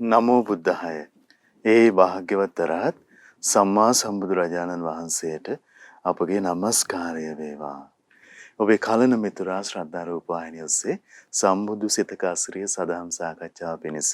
නමෝ බුද්ධාය. ඒ භාග්‍යවත් තරහත් සම්මා සම්බුදුරජාණන් වහන්සේට අපගේ নমස්කාරය වේවා. ඔබේ කලන මිතුරා ශ්‍රද්ධා රූපවාහිනිය ඔස්සේ සම්බුදු සිතක අසිරිය සදහම් සාකච්ඡාව පිණිස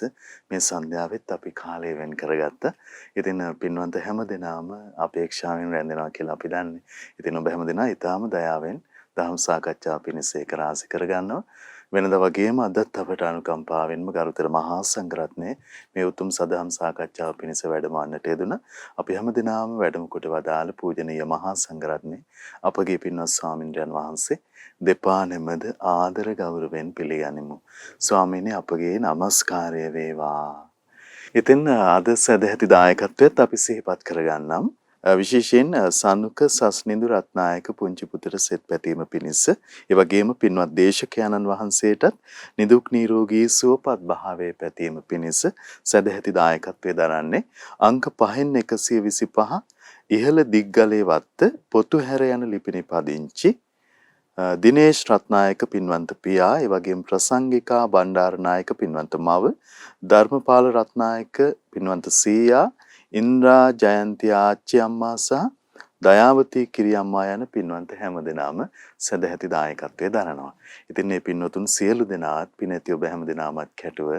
මේ සන්ධ්‍යාවෙත් අපි කාලය වෙන් කරගත්තා. ඉතින් පින්වන්ත හැම දිනම අපේක්ෂාවෙන් රැඳෙනවා කියලා අපි දන්නේ. ඉතින් ඔබ හැම දිනම ඊටාම දයාවෙන් දහම් සාකච්ඡාව පිණිස ඒක රාශි කරගන්නවා. වෙනදා වගේම අදත් අපට අනුකම්පාවෙන්ම ගරුතර මහා සංඝරත්නයේ මේ උතුම් සදහම් සාකච්ඡාව පිණිස වැඩමවන්නට යෙදුණා. අපි හැමදිනම වැඩම කොට වදාළ පූජනීය මහා සංඝරත්නයේ අපගේ පින්වත් ස්වාමින්ද්‍රයන් වහන්සේ දෙපා නෙමද ආදර ගෞරවයෙන් පිළිගනිමු. ස්වාමීනි අපගේ নমස්කාරය වේවා. ඉතින් අද සදැහැති දායකත්වයත් අපි සිහිපත් කරගන්නම්. විශේෂයෙන් සනුක සස්නිඳු රත්නායක පුංචි පුතට සෙත් පැතීම පිණිස ඒ වගේම පින්වත් දේශකයන්න් වහන්සේටත් නිදුක් නිරෝගී සුවපත් භාවයේ පැතීම පිණිස සදැහැති දායකත්වයේ දරන්නේ අංක 5න් 125 ඉහළ දිග්ගලේ වත්ත පොතුහැර යන ලිපිණි පදිංචි දිනේෂ් රත්නායක පින්වන්ත පියා ඒ වගේම ප්‍රසංගිකා බණ්ඩාරනායක පින්වන්ත මව ධර්මපාල රත්නායක පින්වන්ත සීයා ඉන්ද්‍රා ජයන්ති ආච්චි අම්මා සහ දයාවතී කිරියම්මා යන පින්වන්ත හැමදෙනාම සදැහැති දායකත්වයේ දරනවා. ඉතින් මේ පින්වතුන් සියලු දෙනාත් පිනැති ඔබ හැමදෙනාමත් කැටුව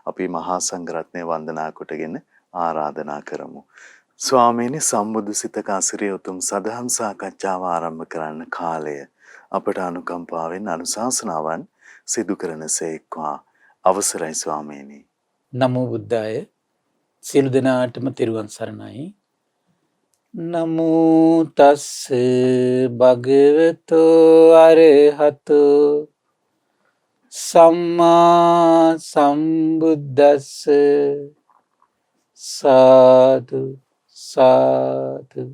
අපි මහා සංඝරත්නය වන්දනා කොටගෙන ආරාධනා කරමු. ස්වාමීනි සම්බුදු සිතක අසිරිය උතුම් සදහම් සාකච්ඡාව ආරම්භ කරන්න කාලය අපට අනුකම්පාවෙන් අනුශාසනාවන් සිදු කරනසේක්වා අවසරයි ස්වාමීනි. නමෝ බුද්ධාය. සියලු දෙනාටම තෙරුවන් සරණයි. නමෝ තස්ස භගවතෝ අරහතෝ සම්මා සම්බුද්දස්ස සාදු සාදු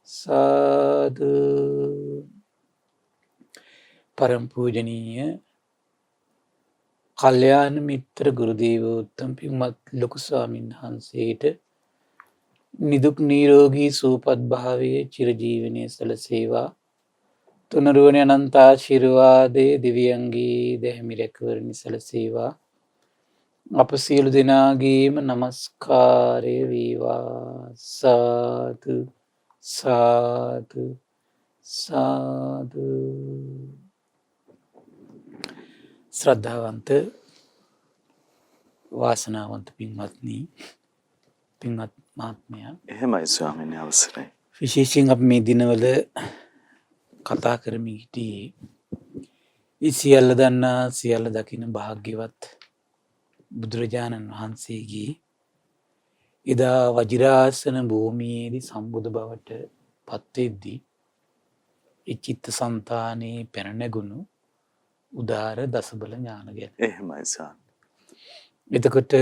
සාදු. පරම පූජනීය කල්යාණ මිත්‍ර ගුරු දේවෝත්තම පින්වත් ලොකු ස්වාමීන් වහන්සේට නිදුක් නිරෝගී සුවපත් භාවයේ චිරජීවනයේ සැලසේවා. තුනුරුවන අනන්ත ආශිර්වාදයේ දිව්‍යංගී දැහැමි රැකවරණය සැලසේවා. අප සියලු දෙනාගේම নমස්කාරය වේවා. සාදු සාදු සාදු. ශ්‍රද්ධාවන්ත වාසනාවන්ත පින්වත්නි, පින්වත් මහත්මයා, එහෙමයි ස්වාමීනි අවසරයි. විශේෂයෙන් අපි මේ දිනවල කතා කරමින් හිටියේ ඒ සියල්ල දන්නා සියල්ල දකින භාග්‍යවත් බුදුරජාණන් වහන්සේගේ එදා වජිරාසන භූමියේදී සම්බුදු බවට පත්වෙද්දී ඒ චිත්ත සංතානයේ පැන නැගුණු උදාර දසබල ඥාන ගැන. එහෙමයි ස්වාමී. එතකොට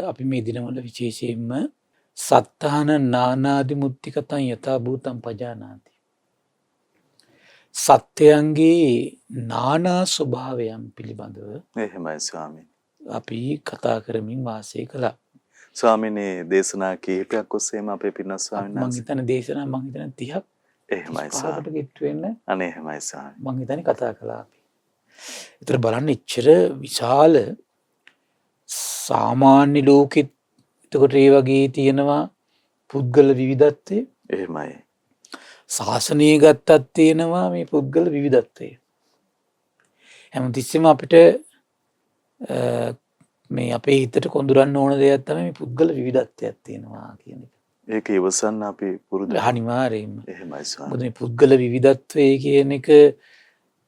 අපි මේ දිනවල විශේෂයෙන්ම සත්තාන නානාදි මුත්තිකතං යථා භූතං පජානාති. සත්‍යයන්ගේ නානා ස්වභාවයන් පිළිබඳව එහෙමයි ස්වාමී. අපි කතා කරමින් වාසය කළා. ස්වාමීනි දේශනා කීපයක් ඔස්සේම අපේ පින්වත් ස්වාමීන් මං වහන්සේ හිතන දේශනා මං හිතන 30ක් එහෙමයි 35කට ස්වාමී. ගෙට් වෙන්න අනේ එහෙමයි ස්වාමී. මං හිතන්නේ කතා කළා අපි. ඒතර බලන්න එච්චර විශාල සාමාන්‍ය ලෝකෙත් එතකොට ඒ වගේ තියෙනවා පුද්ගල විවිධත්වය. එහෙමයි. ශාසනය ගත්තත් තියෙනවා මේ පුද්ගල විවිධත්වය. හැමතිස්සෙම අපිට මේ අපේ හිතට කොඳුරන්න ඕන දෙයක් තමයි මේ පුද්ගල විවිධත්වයක් තියෙනවා කියන එක. ඒක ඉවසන්න අපි පුරුදු. අනිවාර්යයෙන්ම. එහෙමයි ස්වාමී. මොකද මේ පුද්ගල විවිධත්වය කියන එක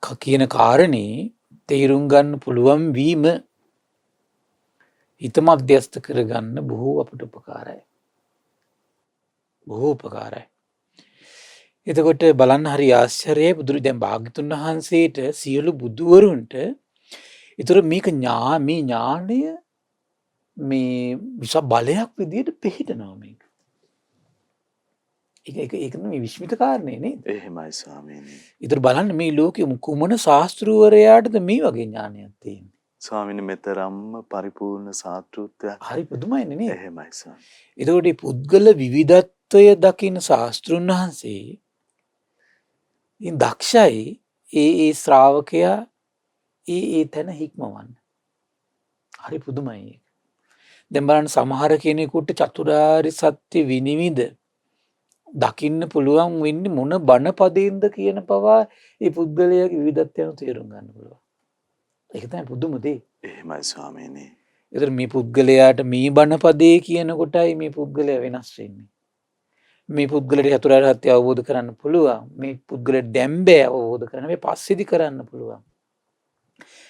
කියන කාරණේ තේරුම් ගන්න පුළුවන් වීම හිත මධ්‍යස්ථ කරගන්න බොහෝ අපට උපකාරයි. බොහෝ උපකාරයි. එතකොට බලන්න හරි ආශ්චර්යයි බුදුරජාණන් භාග්‍යතුන් වහන්සේට සියලු බුදුවරුන්ට ඒතර මේක මේ ඥානය මේ විශාල බලයක් විදියට පිහිටනවා මේක. ඒක මේ විශ්මිත කාරණේ නේද? එහෙමයි ස්වාමීනි. ඒතර බලන්න මේ ලෝකෙ කුමන ශාස්ත්‍රූවරයාටද මේ වගේ ඥානයක් තියෙන්නේ. ස්වාමීනි මෙතරම්ම පරිපූර්ණ සාත්‍ෘත්වයක්. හරි පුදුමයිනේ නේද? එහෙමයි ස්වාමී. එතකොට මේ පුද්ගල විවිධත්වය දකින ශාස්ත්‍රුන් වහන්සේ ඉන් දක්ෂයි ඒ ශ්‍රාවකයා ඒ තැන හික්මවන්න. හරි පුදුමයි ඒක. දැන් බලන්න සමහර කෙනෙකුට චතුරාර්ය සත්‍ය විනිවිද දකින්න පුළුවන් වෙන්නේ මොන බණ පදයෙන්ද කියන පවා ඒ පුද්ගලයාගේ විවිධත්වයන් තේරුම් ගන්න පුළුවන්. ඒක තමයි පුදුම දේ. එහෙමයි ස්වාමීනි. ඒතර මේ පුද්ගලයාට මේ බණ පදේ කියන කොටයි මේ පුද්ගලයා වෙනස් වෙන්නේ. මේ පුද්ගලයාට චතුරාර්ය සත්‍ය අවබෝධ කරන්න පුළුවන්. මේ පුද්ගලයාට දැන් බෑ අවබෝධ කරන්න. මේ පස්සේදී කරන්න පුළුවන්.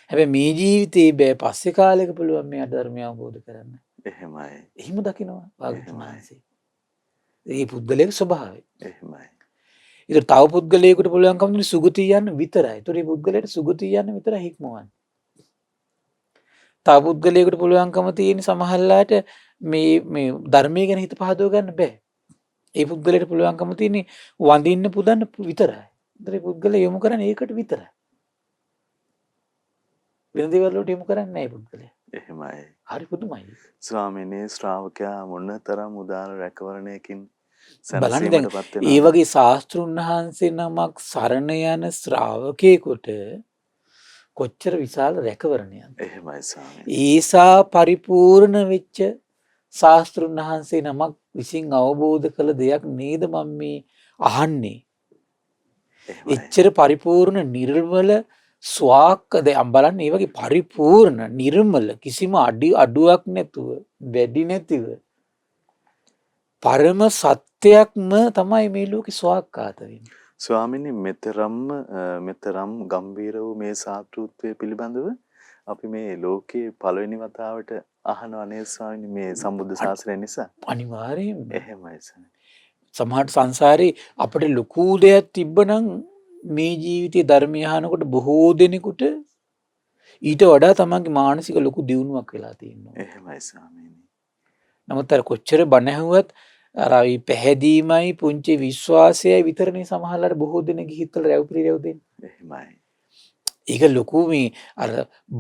හැබැයි මේ ජීවිතේ බෑ පස්සේ කාලෙක පුළුවන් මේ ධර්මය අවබෝධ කරන්න. එහෙමයි. එහෙම දකිනවා භාග්‍යවතුන් වහන්සේ. ඒ පුද්ගලයාගේ ස්වභාවය. එහෙමයි. ඒතර තව පුද්ගලයෙකුට පුළුවන්කම තියෙන සුගතිය යන්න විතරයි. ඒතර මේ පුද්ගලයාට සුගතිය යන්න විතරයි හික්මවන්නේ. තව පුද්ගලයෙකුට පුළුවන්කම තියෙන සමහරලාට මේ ධර්මයේ ගැන හිත පහදව ගන්න බෑ. ඒ පුද්ගලයාට පුළුවන්කම තියෙන වඳින්න පුදන්න විතරයි. ඒතර මේ පුද්ගලයා යොමු කරන්නේ ඒකට විතරයි. වෙන දේවල් වලට යොමු කරන්නේ නැහැ පුද්ගලයා. එහෙමයි. හරි පුදුමයි. ස්වාමීනි ශ්‍රාවකයා මොනතරම් උදාර රැකවරණයකින් බලන්න දැන් සැනසීමටපත් ඒ වෙනවද? වගේ ශාස්ත්‍රුන් වහන්සේ නමක් සරණ යන ශ්‍රාවකයෙකුට කොච්චර විශාල රැකවරණයක්ද. එහෙමයි ස්වාමීනි. ඒසා පරිපූර්ණ වෙච්ච ශාස්ත්‍රුන් වහන්සේ නමක් විසින් අවබෝධ කළ දෙයක් නේද මම මේ අහන්නේ. එහෙමයි. එච්චර පරිපූර්ණ නිර්මල ස්වාක්ක දැන් බලන්න ඒ වගේ පරිපූර්ණ නිර්මල කිසිම අඩුවක් නැතුව වැඩි නැතිව පරම සත්‍යයක්ම තමයි මේ ලෝකේ ස්වාක්කාත වෙන්නේ. ස්වාමීනි මෙතරම් ගම්බීර වූ මේ සාත්‍ෘත්වය පිළිබඳව අපි මේ ලෝකේ පළවෙනි වතාවට අහනවා නේද ස්වාමීනි මේ සම්බුද්ධ ශාසනය නිසා. අනිවාර්යයෙන්ම එහෙමයි ස්වාමීනි. සමහරට සංසාරේ අපිට ලොකු දෙයක් තිබ්බනම් මේ ජීවිතයේ ධර්මය අහනකොට බොහෝ දෙනෙකුට ඊට වඩා තමන්ගේ මානසික ලොකු දියුණුවක් වෙලා තියෙනවා. එහෙමයි ස්වාමීනි. නමුත් අර කොච්චර බණ ඇහුවත් අර ඒ පැහැදීමයි පුංචි විශ්වාසයයි විතරනේ සමහරලාට බොහෝ දෙනෙක්ගේ හිතවල රැව් පිළිරැව් දෙන්නේ. එහෙමයි. ඒක ලොකු මේ අර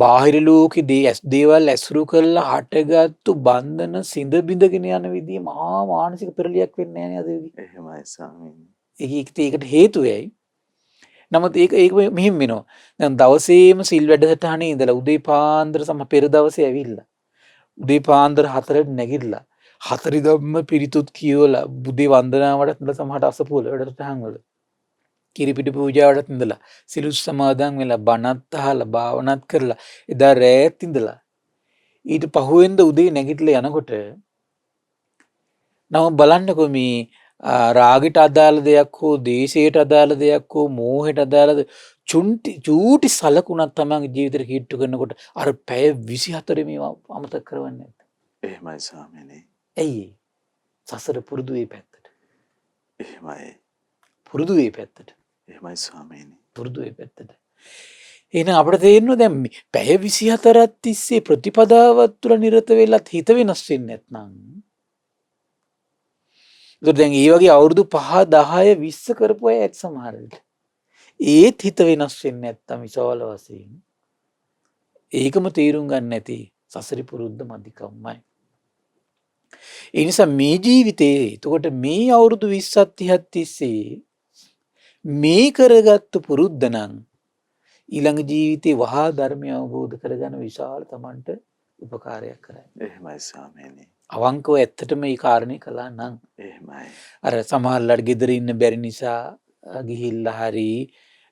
බාහිර ලෝකේ දේවල් ඇසුරු කරලා හටගත්තු බන්ධන සිඳ බිඳගෙන යන විදිහ මහා මානසික පෙරලියක් වෙන්නේ නැහැ නේද? එහෙමයි ස්වාමීනි. ඒකට හේතුව ඇයි? නමුත් ඒක මෙහෙම වෙනවා. දැන් දවසේම සිල් වැඩසටහනේ ඉඳලා උදේ පාන්දර පෙර දවසේ ඇවිල්ලා. උදේ පාන්දර 4ට නැගිටලා 4 ඉදම්ම පිරිතුත් කියවලා බුදේ වන්දනාවටත් ඉඳලා සමහරට අසපුවල වැඩසටහන් වල කිරිපිටි පූජාවටත් ඉඳලා සිලුස් සමාදන් වෙලා බණත් අහලා භාවනාත් කරලා එදා රැයත් ඉඳලා ඊට පහුවෙන්ද උදේ නැගිටලා යනකොට නම බලන්නකො මේ රාගයට අදාළ දෙයක් හෝ දේශයට අදාළ දෙයක් හෝ මෝහයට අදාළ චූටි සලකුණක් තමන්ගේ ජීවිතේට කිට්ටු කරනකොට අර පැය 24 මේවා අමතක කරවන්නේ නැද්ද? එහෙමයි ස්වාමීනි. ඇයි? සසර පුරුදු වේ පැත්තට. එහෙමයි. පුරුදු වේ පැත්තට. එහෙමයි ස්වාමීනි. පුරුදු වේ පැත්තට. එහෙනම් අපිට තේරෙනවා දැන් පැය 24ක් තිස්සේ ප්‍රතිපදාවත් තුළ නිරත වෙලත් හිත වෙනස් වෙන්නේ නැත්නම් දැන් ඒ වගේ අවුරුදු 5 10 20 කරපු අය ඇත් සමහර විට. ඒත් හිත වෙනස් වෙන්නේ නැත්තම් විශාල වශයෙන්. ඒකම තීරුම් ගන්න නැති සසරි පුරුද්ද මදිකම්මයි. ඒ නිසා මේ ජීවිතේ එතකොට මේ අවුරුදු 20ක් 30ක් තිස්සේ මේ කරගත්තු පුරුද්ද නම් ඊළඟ ජීවිතේ වහා ධර්මය අවබෝධ කරගන්න විශාල Tamanට උපකාරයක් කරයි. එහෙමයි ස්වාමීනි. අවංකව ඇත්තටම මේ කාරණේ කළා නම් එහෙමයි. අර සමහරලාට ගෙදර ඉන්න බැරි නිසා ගිහිල්ලා හරි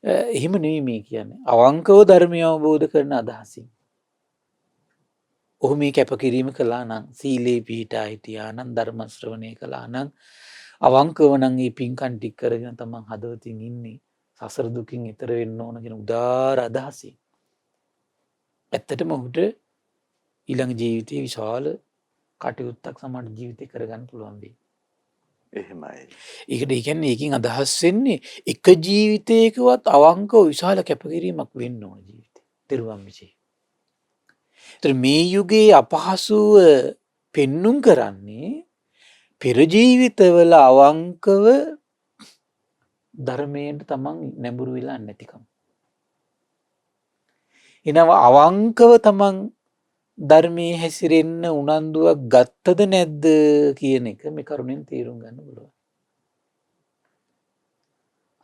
එහෙම නෙවෙයි මේ කියන්නේ. අවංකව ධර්මය අවබෝධ කරන අදහසින්. ඔහු මේ කැපකිරීම කළා නම් සීලේ පිහිටා හිටියා නම් ධර්ම ශ්‍රවණය කළා නම් අවංකව නම් මේ පින්කම් ටික කරගෙන තමන් හදවතින් ඉන්නේ සසර දුකින් ඈතර වෙන්න ඕන කියන උදාාර අදහසින්. ඇත්තටම ඔහුට ඊළඟ ජීවිතේ විශාල කටයුත්තක් සමහර ජීවිතේ කරගන්න පුළුවන් වෙයි. එහෙමයි. ඒකට ඒ කියන්නේ ඒකෙන් අදහස් වෙන්නේ එක ජීවිතයකවත් අවංකව විශාල කැපකිරීමක් වෙන්න ඕන ජීවිතේ. දරුවන් විශ්ේ. ඒතර මේ යුගයේ අපහසුව පෙන්눔 කරන්නේ පෙර ජීවිතවල අවංකව ධර්මයෙන් තමන් නැඹුරු වෙලා නැතිකම. එනව අවංකව තමන් ධර්මයේ හැසිරෙන්න උනන්දුවක් ගත්තද නැද්ද කියන එක මේ කරුණෙන් තේරුම් ගන්න පුළුවන්.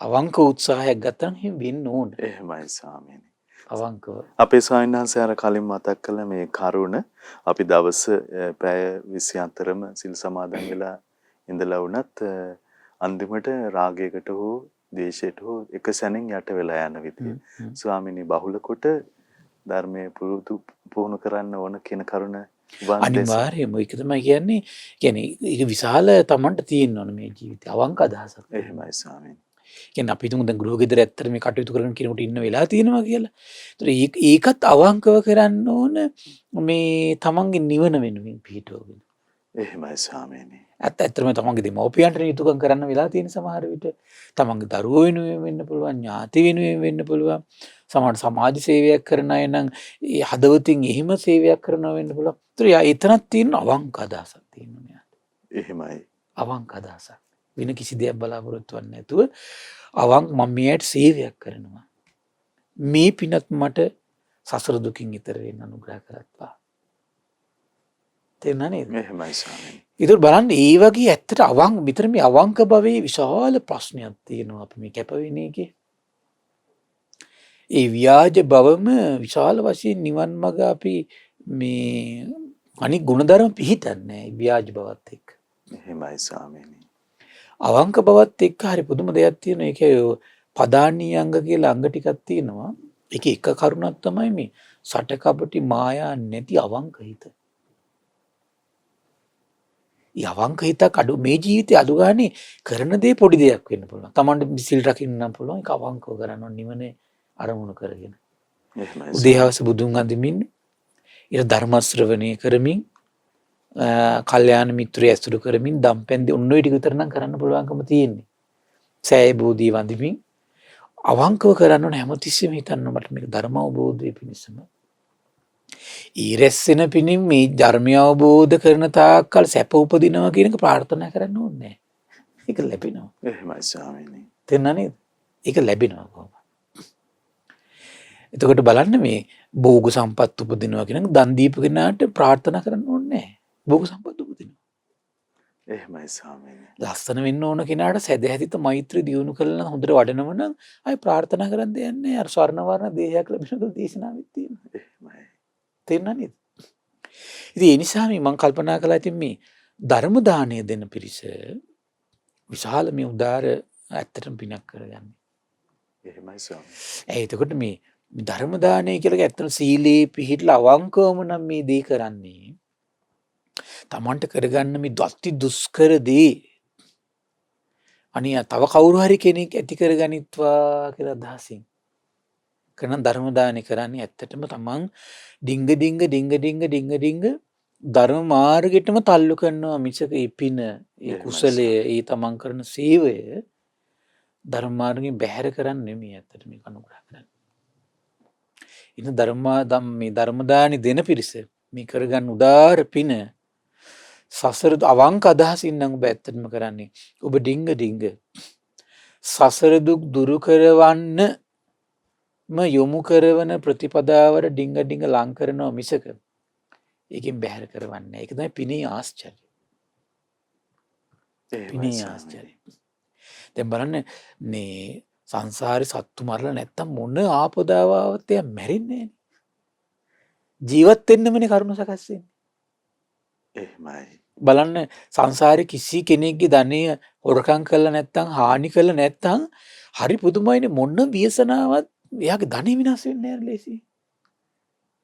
අවංක උත්සාහයක් ගත්තම එහෙම වෙන්න ඕන. එහෙමයි ස්වාමීනි. අවංකව. අපේ ස්වාමීන් වහන්සේ අර කලින් මතක් කළ මේ කරුණ අපි දවස් පැය 24ම සිල් සමාදන් වෙලා ඉඳලා වුණත් අන්තිමට රාගයකට හෝ ද්වේෂයට හෝ එක සැනින් යට වෙලා යන විදිය. ස්වාමිනී බහුල කොට ධර්මයේ පුහුණු කරන්න ඕන කියන කරුණ අනිවාර්යයෙන්ම ඒක තමයි කියන්නේ. කියන්නේ ඒක විශාල Tamanට තියෙන්න ඕන මේ ජීවිතේ අවංක අදහසක්. එහෙමයි ස්වාමීනි. කියන්නේ අපි තුමු දැන් ගෘහ ගෙදර ඇත්තට මේ කටයුතු කරන කෙනෙකුට ඉන්න වෙලා තියෙනවා කියලා. ඒතර ඒකත් අවංකව කරන්න ඕන මේ තමන්ගේ නිවන වෙනුවෙන් පිහිටවගෙන. එහෙමයි ස්වාමීනි. ඇත්තටම තමන්ගේ දෙමව්පියන්ට යුතුයකම් කරන්න වෙලා තියෙන සමහර විට තමන්ගේ දරුවෝ වෙනුවෙන් වෙන්න පුළුවන්, ඥාති වෙනුවෙන් වෙන්න පුළුවන්. සමහර සමාජ සේවයක් කරන අය නම් ඒ හදවතින් එහෙම සේවයක් කරනවා වෙන්න පුළුවන්. ඒතර එතනක් තියෙන අවංක අදහසක් තියෙනවා. එහෙමයි. අවංක අදහසක්. වෙන කිසි දෙයක් බලාපොරොත්තු වෙන්නේ නැතුව අවංක මම මෙයට සේවයක් කරනවා. මේ පිනත් මට සසර දුකින් ඈතර වෙන්න අනුග්‍රහ කරත්වා. තේරුණා නේද? එහෙමයි ස්වාමීනි. ඒතර බලන්න ඒ වගේ ඇත්තට අවංක විතර මේ අවංක භවයේ විශාල ප්‍රශ්නයක් තියෙනවා අපි මේ කැපවෙන එකේ. ඒ ව්‍යාජ භවම විශාල වශයෙන් නිවන් මඟ අපි මේ අනික් ගුණධර්ම පිහිටන්නේ ව්‍යාජ භවත් එක්ක. එහෙමයි ස්වාමීනි. අවංක බවත් එක්ක හරි පුදුම දෙයක් තියෙනවා. ඒකේ පදානීය අංග කියලා අංග ටිකක් තියෙනවා. ඒකේ එක කරුණක් තමයි මේ සටකපටි මායා නැති අවංක හිත. ඒ අවංක හිතක් අඩු මේ ජීවිතේ අඩු ගානේ කරන දේ පොඩි දෙයක් වෙන්න පුළුවන්. Tamanට සිල් රකින්න නම් පුළුවන්. ඒක අවංකව කරන්න ඕන නිවනේ අරමුණු කරගෙන. එහෙමයි. උදේහවස බුදුන් අඳිමින් ඊට ධර්ම ශ්‍රවණය කරමින් කල්යාණ මිත්‍රය ඇසුරු කරමින් දම්පැන් ඔන්න ඔය ටික විතර නම් කරන්න පුළුවන්කම තියෙන්නේ. සෑය බෝධි වඳිමින් අවංකව කරන්න ඕන හැමතිස්සෙම හිතන්න මට මේක ධර්ම අවබෝධය පිණිසම. ඊරැස්සෙන පිණින් මේ ධර්මය අවබෝධ කරන තාක්කල් සැප උපදිනවා කියන එක ප්‍රාර්ථනා කරන්න ඕනේ නැහැ. ඒක ලැබෙනවා. එහෙමයි ස්වාමීනි. තේරුණා නේද? ඒක ලැබෙනවා කොහොමද? එතකොට බලන්න මේ භෝග සම්පත් උපදිනවා කියන දන් දීපු කෙනාට ප්‍රාර්ථනා කරන්න ඕනේ නැහැ. භෝග සම්පත් උපදිනවා. එහෙමයි ස්වාමීනි. ලස්සන වෙන්න ඕන කෙනාට සැදැහැතිත මෛත්‍රී දියුණු කරලා හොඳට වඩනව නම් අය ප්‍රාර්ථනා කරන්න දෙයක් නැහැ. අර ස්වර්ණ වර්ණ දේහයක් ලැබෙනකොට දේශනාවෙත් තියෙනවා. එහෙමයි. තේරුණා නේද? ඉතින් ඒ නිසා මම කල්පනා කළා ඉතින් මේ ධර්ම දාණය දෙන පිරිස විශාල මේ උදාර ඇත්තටම පිනක් කරගන්නේ. එහෙමයි ස්වාමීනි. එතකොට මේ ධර්ම දාණය කියලා ඇත්තටම සීලේ පිහිටලා අවංකවම නම් මේ දේ කරන්නේ. තමන්ට කරගන්න මේ දත්ති දුෂ්කර දේ අනියා තව කවුරු හරි කෙනෙක් ඇති කරගනිත්වා කියලා අදහසින් කරන ධර්ම දානය කරන්නේ ඇත්තටම තමන් ඩිංග ධර්ම මාර්ගෙටම තල්ලු කරනවා මිසක ඒ පින ඒ කුසලය ඒ තමන් කරන සේවය ධර්ම මාර්ගෙන් බැහැර කරන්නේ නෙමෙයි ඇත්තට මේක අනුග්‍රහ කරන්නේ. ඉතින් ධර්ම දානි දෙන පිරිස මේ කරගන්න උදාර පින සසර අවංක අදහසින් නම් ඔබ ඇත්තටම කරන්නේ. ඔබ ඩිංග සසර දුක් දුරු කරවන්න යොමු කරවන ප්‍රතිපදාවට ඩිංග ලං කරනවා මිසක ඒකෙන් බැහැර කරවන්නේ. ඒක තමයි පිනේ ආශ්චර්යය. පිනේ ආශ්චර්යය. දැන් බලන්න මේ සංසාරේ සත්තු මරලා නැත්තම් මොන ආපදාවවත් එයා මැරෙන්නේ නැහැ. ජීවත් වෙන්නමනේ කරුණ සකස් වෙන්නේ. එහෙමයි. බලන්න සංසාරේ කිසි කෙනෙක්ගේ ධනය හොරකම් කළා නැත්තම් හානි කළා නැත්තම් හරි පුදුමයිනේ මොන ව්‍යසනාවක් එයාගේ ධනෙ විනාශ වෙන්නේ නැහැ ලේසි.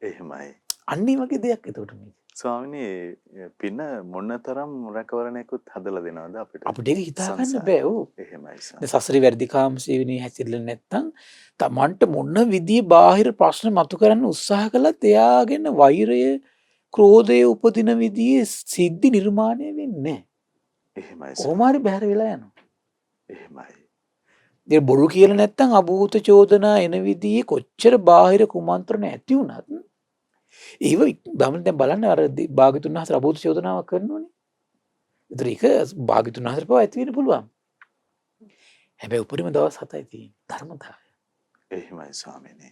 එහෙමයි. අන්නේ වගේ දෙයක් එතකොට මේ. ස්වාමීනි පින මොනතරම් රැකවරණයකුත් හදලා දෙනවද අපිට? අපිට ඒක හිතා ගන්න බෑ. ඔව්. එහෙමයි. සසරේ වැඩි කාමසේවණේ හැසිරෙන්නේ නැත්තම් තමන්ට මොන විදිහේ බාහිර ප්‍රශ්න මතු කරන්න උත්සාහ කළත් එයාගෙන වෛරය ක්‍රෝධය උපදින විදිහේ සිද්ධි නිර්මාණය වෙන්නේ නැහැ. එහෙමයි. කොහොම හරි බැහැර වෙලා යනවා. එහෙමයි. ඒ බොරු කියලා නැත්තම් අභූත චෝදනා එන විදිහේ කොච්චර බාහිර කුමන්ත්‍රණ ඇති වුණත් ඒව දැන් බලන්න අර භාග්‍යතුන් වහන්සේ අභූත චෝදනාවක් කරනෝනේ. ඒතර ඒක භාග්‍යතුන් වහන්සේ පව ඇති වෙන්න පුළුවන්. හැබැයි උපරිම දවස් 7යි තියෙන්නේ ධර්මතාවය. එහෙමයි ස්වාමීනි.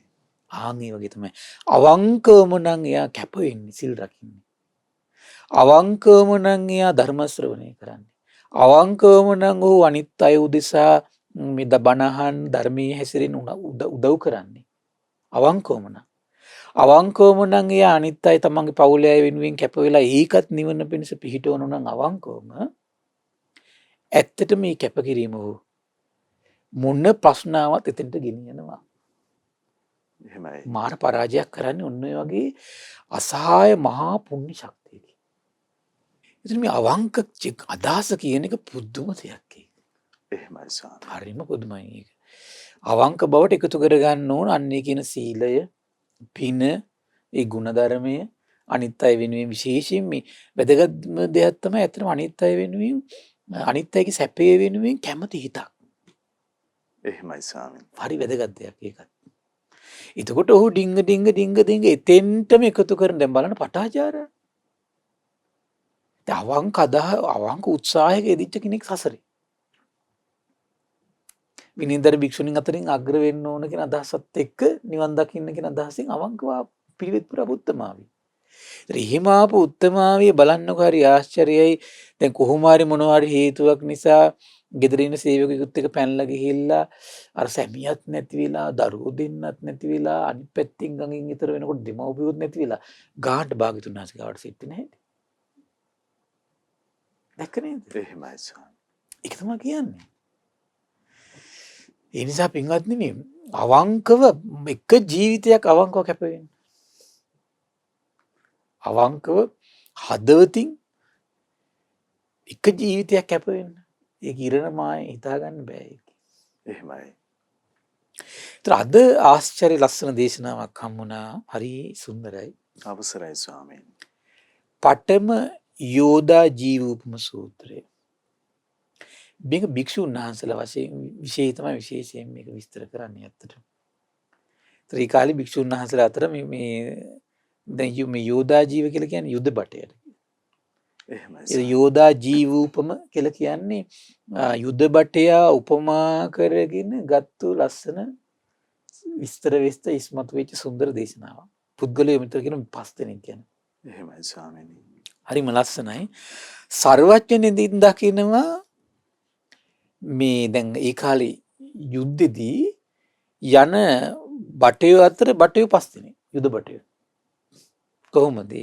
ආන් ඒ වගේ තමයි. අවංකවම නම් එයා කැප වෙන්නේ සිල් රකින්නේ. අවංකවම නම් එයා ධර්ම ශ්‍රවණය කරන්නේ. අවංකවම නම් ඔහු අනිත් අය උදෙසා මේ බණහන් ධර්මයේ හැසිරෙන උදව් කරන්නේ. අවංකවම නම්. අවංකවම නම් එයා අනිත් අය තමන්ගේ පවුලේ අය වෙනුවෙන් කැප වෙලා ඒකත් නිවන පිණිස පිහිටවනු නම් අවංකවම ඇත්තට මේ කැපකිරීම හෝ මොන ප්‍රශ්නාවත් එතෙන්ට ගෙනියනවා. එහෙමයි. මාර පරාජයක් කරන්නේ ඔන්න ඔය වගේ අසහාය මහා පුණ්‍ය ශක්තියකි. ඉතින් මේ අවංක අදහස කියන එක පුදුම දෙයක්. එහෙමයි ස්වාමී. හරිම පුදුමයි ඒක. අවංක බවට එකතු කරගන්න ඕන අන්නේ කියන සීලය, පින, ඒ ගුණධර්මය අනිත් අය වෙනුවෙන් විශේෂයෙන් මේ වැදගත්ම දෙයක් තමයි ඇත්තටම අනිත් අය වෙනුවෙන් අනිත් අයගේ සැපේ වෙනුවෙන් කැමති හිතක්. එහෙමයි ස්වාමී. හරි වැදගත් දෙයක් ඒකත්. එතකොට ඔහු ඩිංග එතෙන්ටම එකතු කරන දැන් බලන්න පටාචාරය. අවංක උත්සාහයක යෙදිච්ච කෙනෙක් සසරේ. විනීතර භික්ෂුණීන් අතරින් අග්‍ර වෙන්න ඕන කියන අදහසත් එක්ක නිවන් දකින්න කියන අදහසින් අවංකව පිළිවෙත් පුරා උත්තමාවී. එහෙම ආපු උත්තමාවිය බලන්නකො හරි ආශ්චර්යයි. දැන් කොහොම හරි මොනවා හරි හේතුවක් නිසා ගෙදර ඉන්න සේවකයෙකුත් එක්ක පැනලා ගිහිල්ලා අර සැමියාත් නැති වෙලා දරුවෝ දෙන්නත් නැති වෙලා අනිත් පැත්තෙන් ගඟින් ඈතර වෙනකොට දෙමව්පියොත් නැති වෙලා ගාඩ භාගතුන් වහන්සේ ගාවට සිටින්නේ නැහැ. දැක්ක නේද? එහෙමයි ස්වාමී. ඒක තමයි කියන්නේ. ඒ නිසා පින්වත්නි මේ අවංකව එක ජීවිතයක් අවංකව කැප වෙන්න. අවංකව හදවතින් එක ජීවිතයක් කැප වෙන්න. ඒක ඉරණ මාය හිතා ගන්න බෑ ඒක. එහෙමයි. ඒතර අද ආශ්චර්ය ලස්සන දේශනාවක් හම්බුණා. හරි සුන්දරයි. අවසරයි ස්වාමීන්. පඨම යෝදා ජීවූපම සූත්‍රය. මේක භික්ෂුන් වහන්සේලා වශයෙන් විශේෂයෙන් මේක විස්තර කරන්නේ ඇත්තට. ඒතර ඒ කාලේ භික්ෂුන් වහන්සේලා අතර මේ දැන් මේ යෝදා ජීව කියලා කියන්නේ යුද බටයට. එහෙමයි. ඒ යෝදා ජීවූපම කියලා කියන්නේ යුද බටයා උපමා කරගෙන ගත්තු ලස්සන විස්තර ඉස්මතු වෙච්ච සුන්දර දේශනාවක්. පුද්ගලයෝ මෙතන කියන 5 දෙනෙක් කියන්නේ. එහෙමයි ස්වාමීනි. හරිම ලස්සනයි. සර්වඥ දකිනවා මේ දැන් ඒ කාලේ යුද්ධෙදී යන බටයෝ අතර බටයෝ 5 දෙනෙක් යුද බටයෝ. කොහොමද?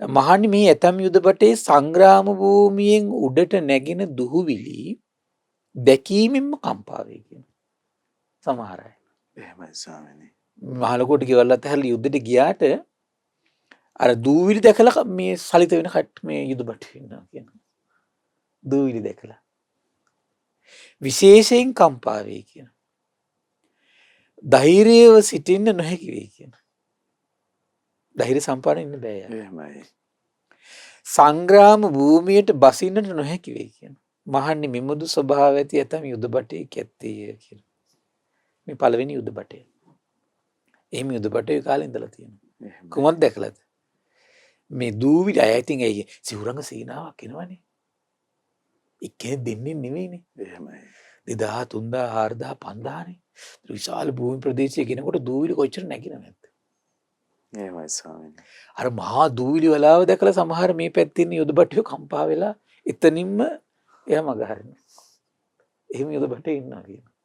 මහණනි මේ ඇතම් යුද බටේ සංග්‍රාම භූමියෙන් උඩට නැගෙන දුහුවිලි දැකීමෙන්ම කම්පා වේ කියන සමහර අය. එහෙමයි ස්වාමීනි. මහලකොට ගෙවල්ලත් හැරලා යුද්ධෙට ගියාට අර දූවිලි දැකලා මේ සලිත වෙන මේ යුද බටේ ඉන්නවා කියන. දූවිලි දැකලා විශේෂයෙන් කම්පා වේ කියන. ධෛර්යව සිටින්න නොහැකි වේ කියන. ධෛර්ය සම්පන්න ඉන්න බෑ. එහෙමයි. සංග්‍රාම භූමියට බසින්නට නොහැකි වේ කියන. මහන්නේ මෙමුදු ස්වභාව ඇති ඇතම යුද බටේ කැත්තේ කියන. මේ පළවෙනි යුද බටේ. එහෙම යුද බටේ කාලේ ඉඳලා තියෙනවා. කොහොමද දැකලාද? මේ දූවිලි අය ඉතින් ඇයි සිවුරංග සීනාවක් එනවනේ. එක්කෙනෙක් දෙන්නේ නෙවෙයිනේ. එහෙමයි. 2000 3000 4000 5000නේ. විශාල භූමි ප්‍රදේශයක ගෙනකොට දූවිලි කොච්චර නැගිනවද? එහෙමයි ස්වාමීනි. අර මහා දූවිලි වලාව දැකලා සමහර මේ පැත්තේ ඉන්න යුද බට්ටියෝ කම්පා වෙලා එතනින්ම එයා මග හරිනවා. එහෙම යුද බටේ ඉන්නවා කියනවා.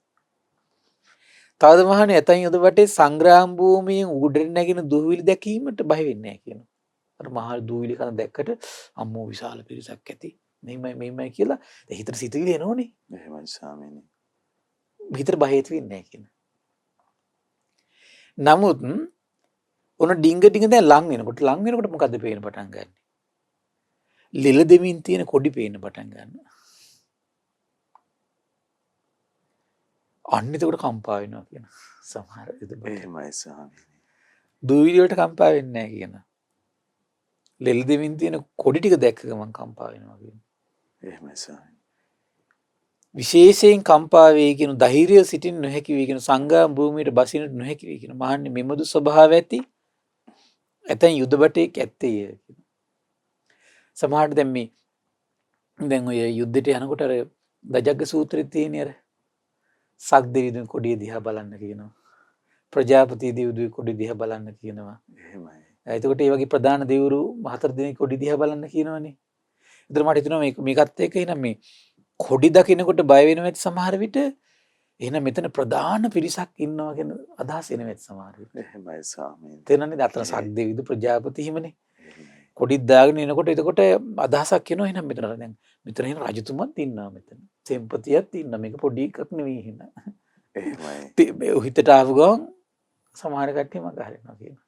තවද මහණේ ඇතන් යුද බටේ සංග්‍රාම භූමියෙන් උඩට නැගින දූවිලි දැකීමට බය වෙන්නේ නැහැ කියනවා. අර මහා දූවිලි කන දැක්කට අම්මෝ විශාල පිරිසක් ඇති. මෙහෙමයි කියලා හිතට සිතුවිලි එනෝනේ. එහෙමයි ස්වාමීනි. හිතට බය හිත වෙන්නේ නැහැ කියන. නමුත් ඔන ඩිංග දැන් ලං වෙනකොට මොකද්ද පේන්න පටන් ගන්න? ලෙල දෙමින් තියෙන කොඩි පේන්න පටන් ගන්නවා. අන්න එතකොට කම්පා වෙනවා කියන සමහර විදිහට. එහෙමයි ස්වාමීනි. දූවිලි වලට කම්පා වෙන්නේ නැහැ කියන. ලෙල දෙමින් තියෙන කොඩි ටික දැක්ක ගමන් කම්පා වෙනවා කියන. එහෙමයි ස්වාමීනි. විශේෂයෙන් කම්පා වේ කියන ධෛර්යය සිටින්න නොහැකි වේ කියන සංග්‍රාම භූමියට බසින්නට නොහැකි වේ කියන මහන්නේ මෙමුදු ස්වභාව ඇති ඇතැන් යුද බටේ කැත්තේ කියන. සමහරට දැන් ඔය යුද්ධයට යනකොට අර දජග්ග සූත්‍රයේ තියෙන අර සක් දෙවිදුන් කොඩිය දිහා බලන්න කියනවා. ප්‍රජාපති දෙවිදුන් කොඩිය දිහා බලන්න කියනවා. එහෙමයි. එතකොට ඒ වගේ ප්‍රධාන දෙවිවරු 4 දෙනෙක් කොඩිය දිහා බලන්න කියනවනේ. ඒතර මට හිතෙනවා මේකත් එක්ක එන මේ කොඩි දකින්නකොට බය වෙනවා ඇති සමහර විට එහෙනම් මෙතන ප්‍රධාන පිරිසක් ඉන්නවා කියන අදහස එනෙවෙත් සමහර විට. එහෙමයි ස්වාමීන්. තේරෙනවද? අතන සක්දෙවිදු ප්‍රජාපති හිමනේ. එහෙමයි. කොඩිත් දාගෙන එනකොට එතකොට අදහසක් එනවා එහෙනම් මෙතන දැන් මෙතන එහෙනම් රජතුමත් ඉන්නවා මෙතන. සෙන්පතියත් ඉන්නවා. මේක පොඩි එකක් නෙවෙයි එහෙනම්. එහෙමයි. හිතට ආව ගමන් සමහර කට්ටිය මග හරිනවා කියනවා.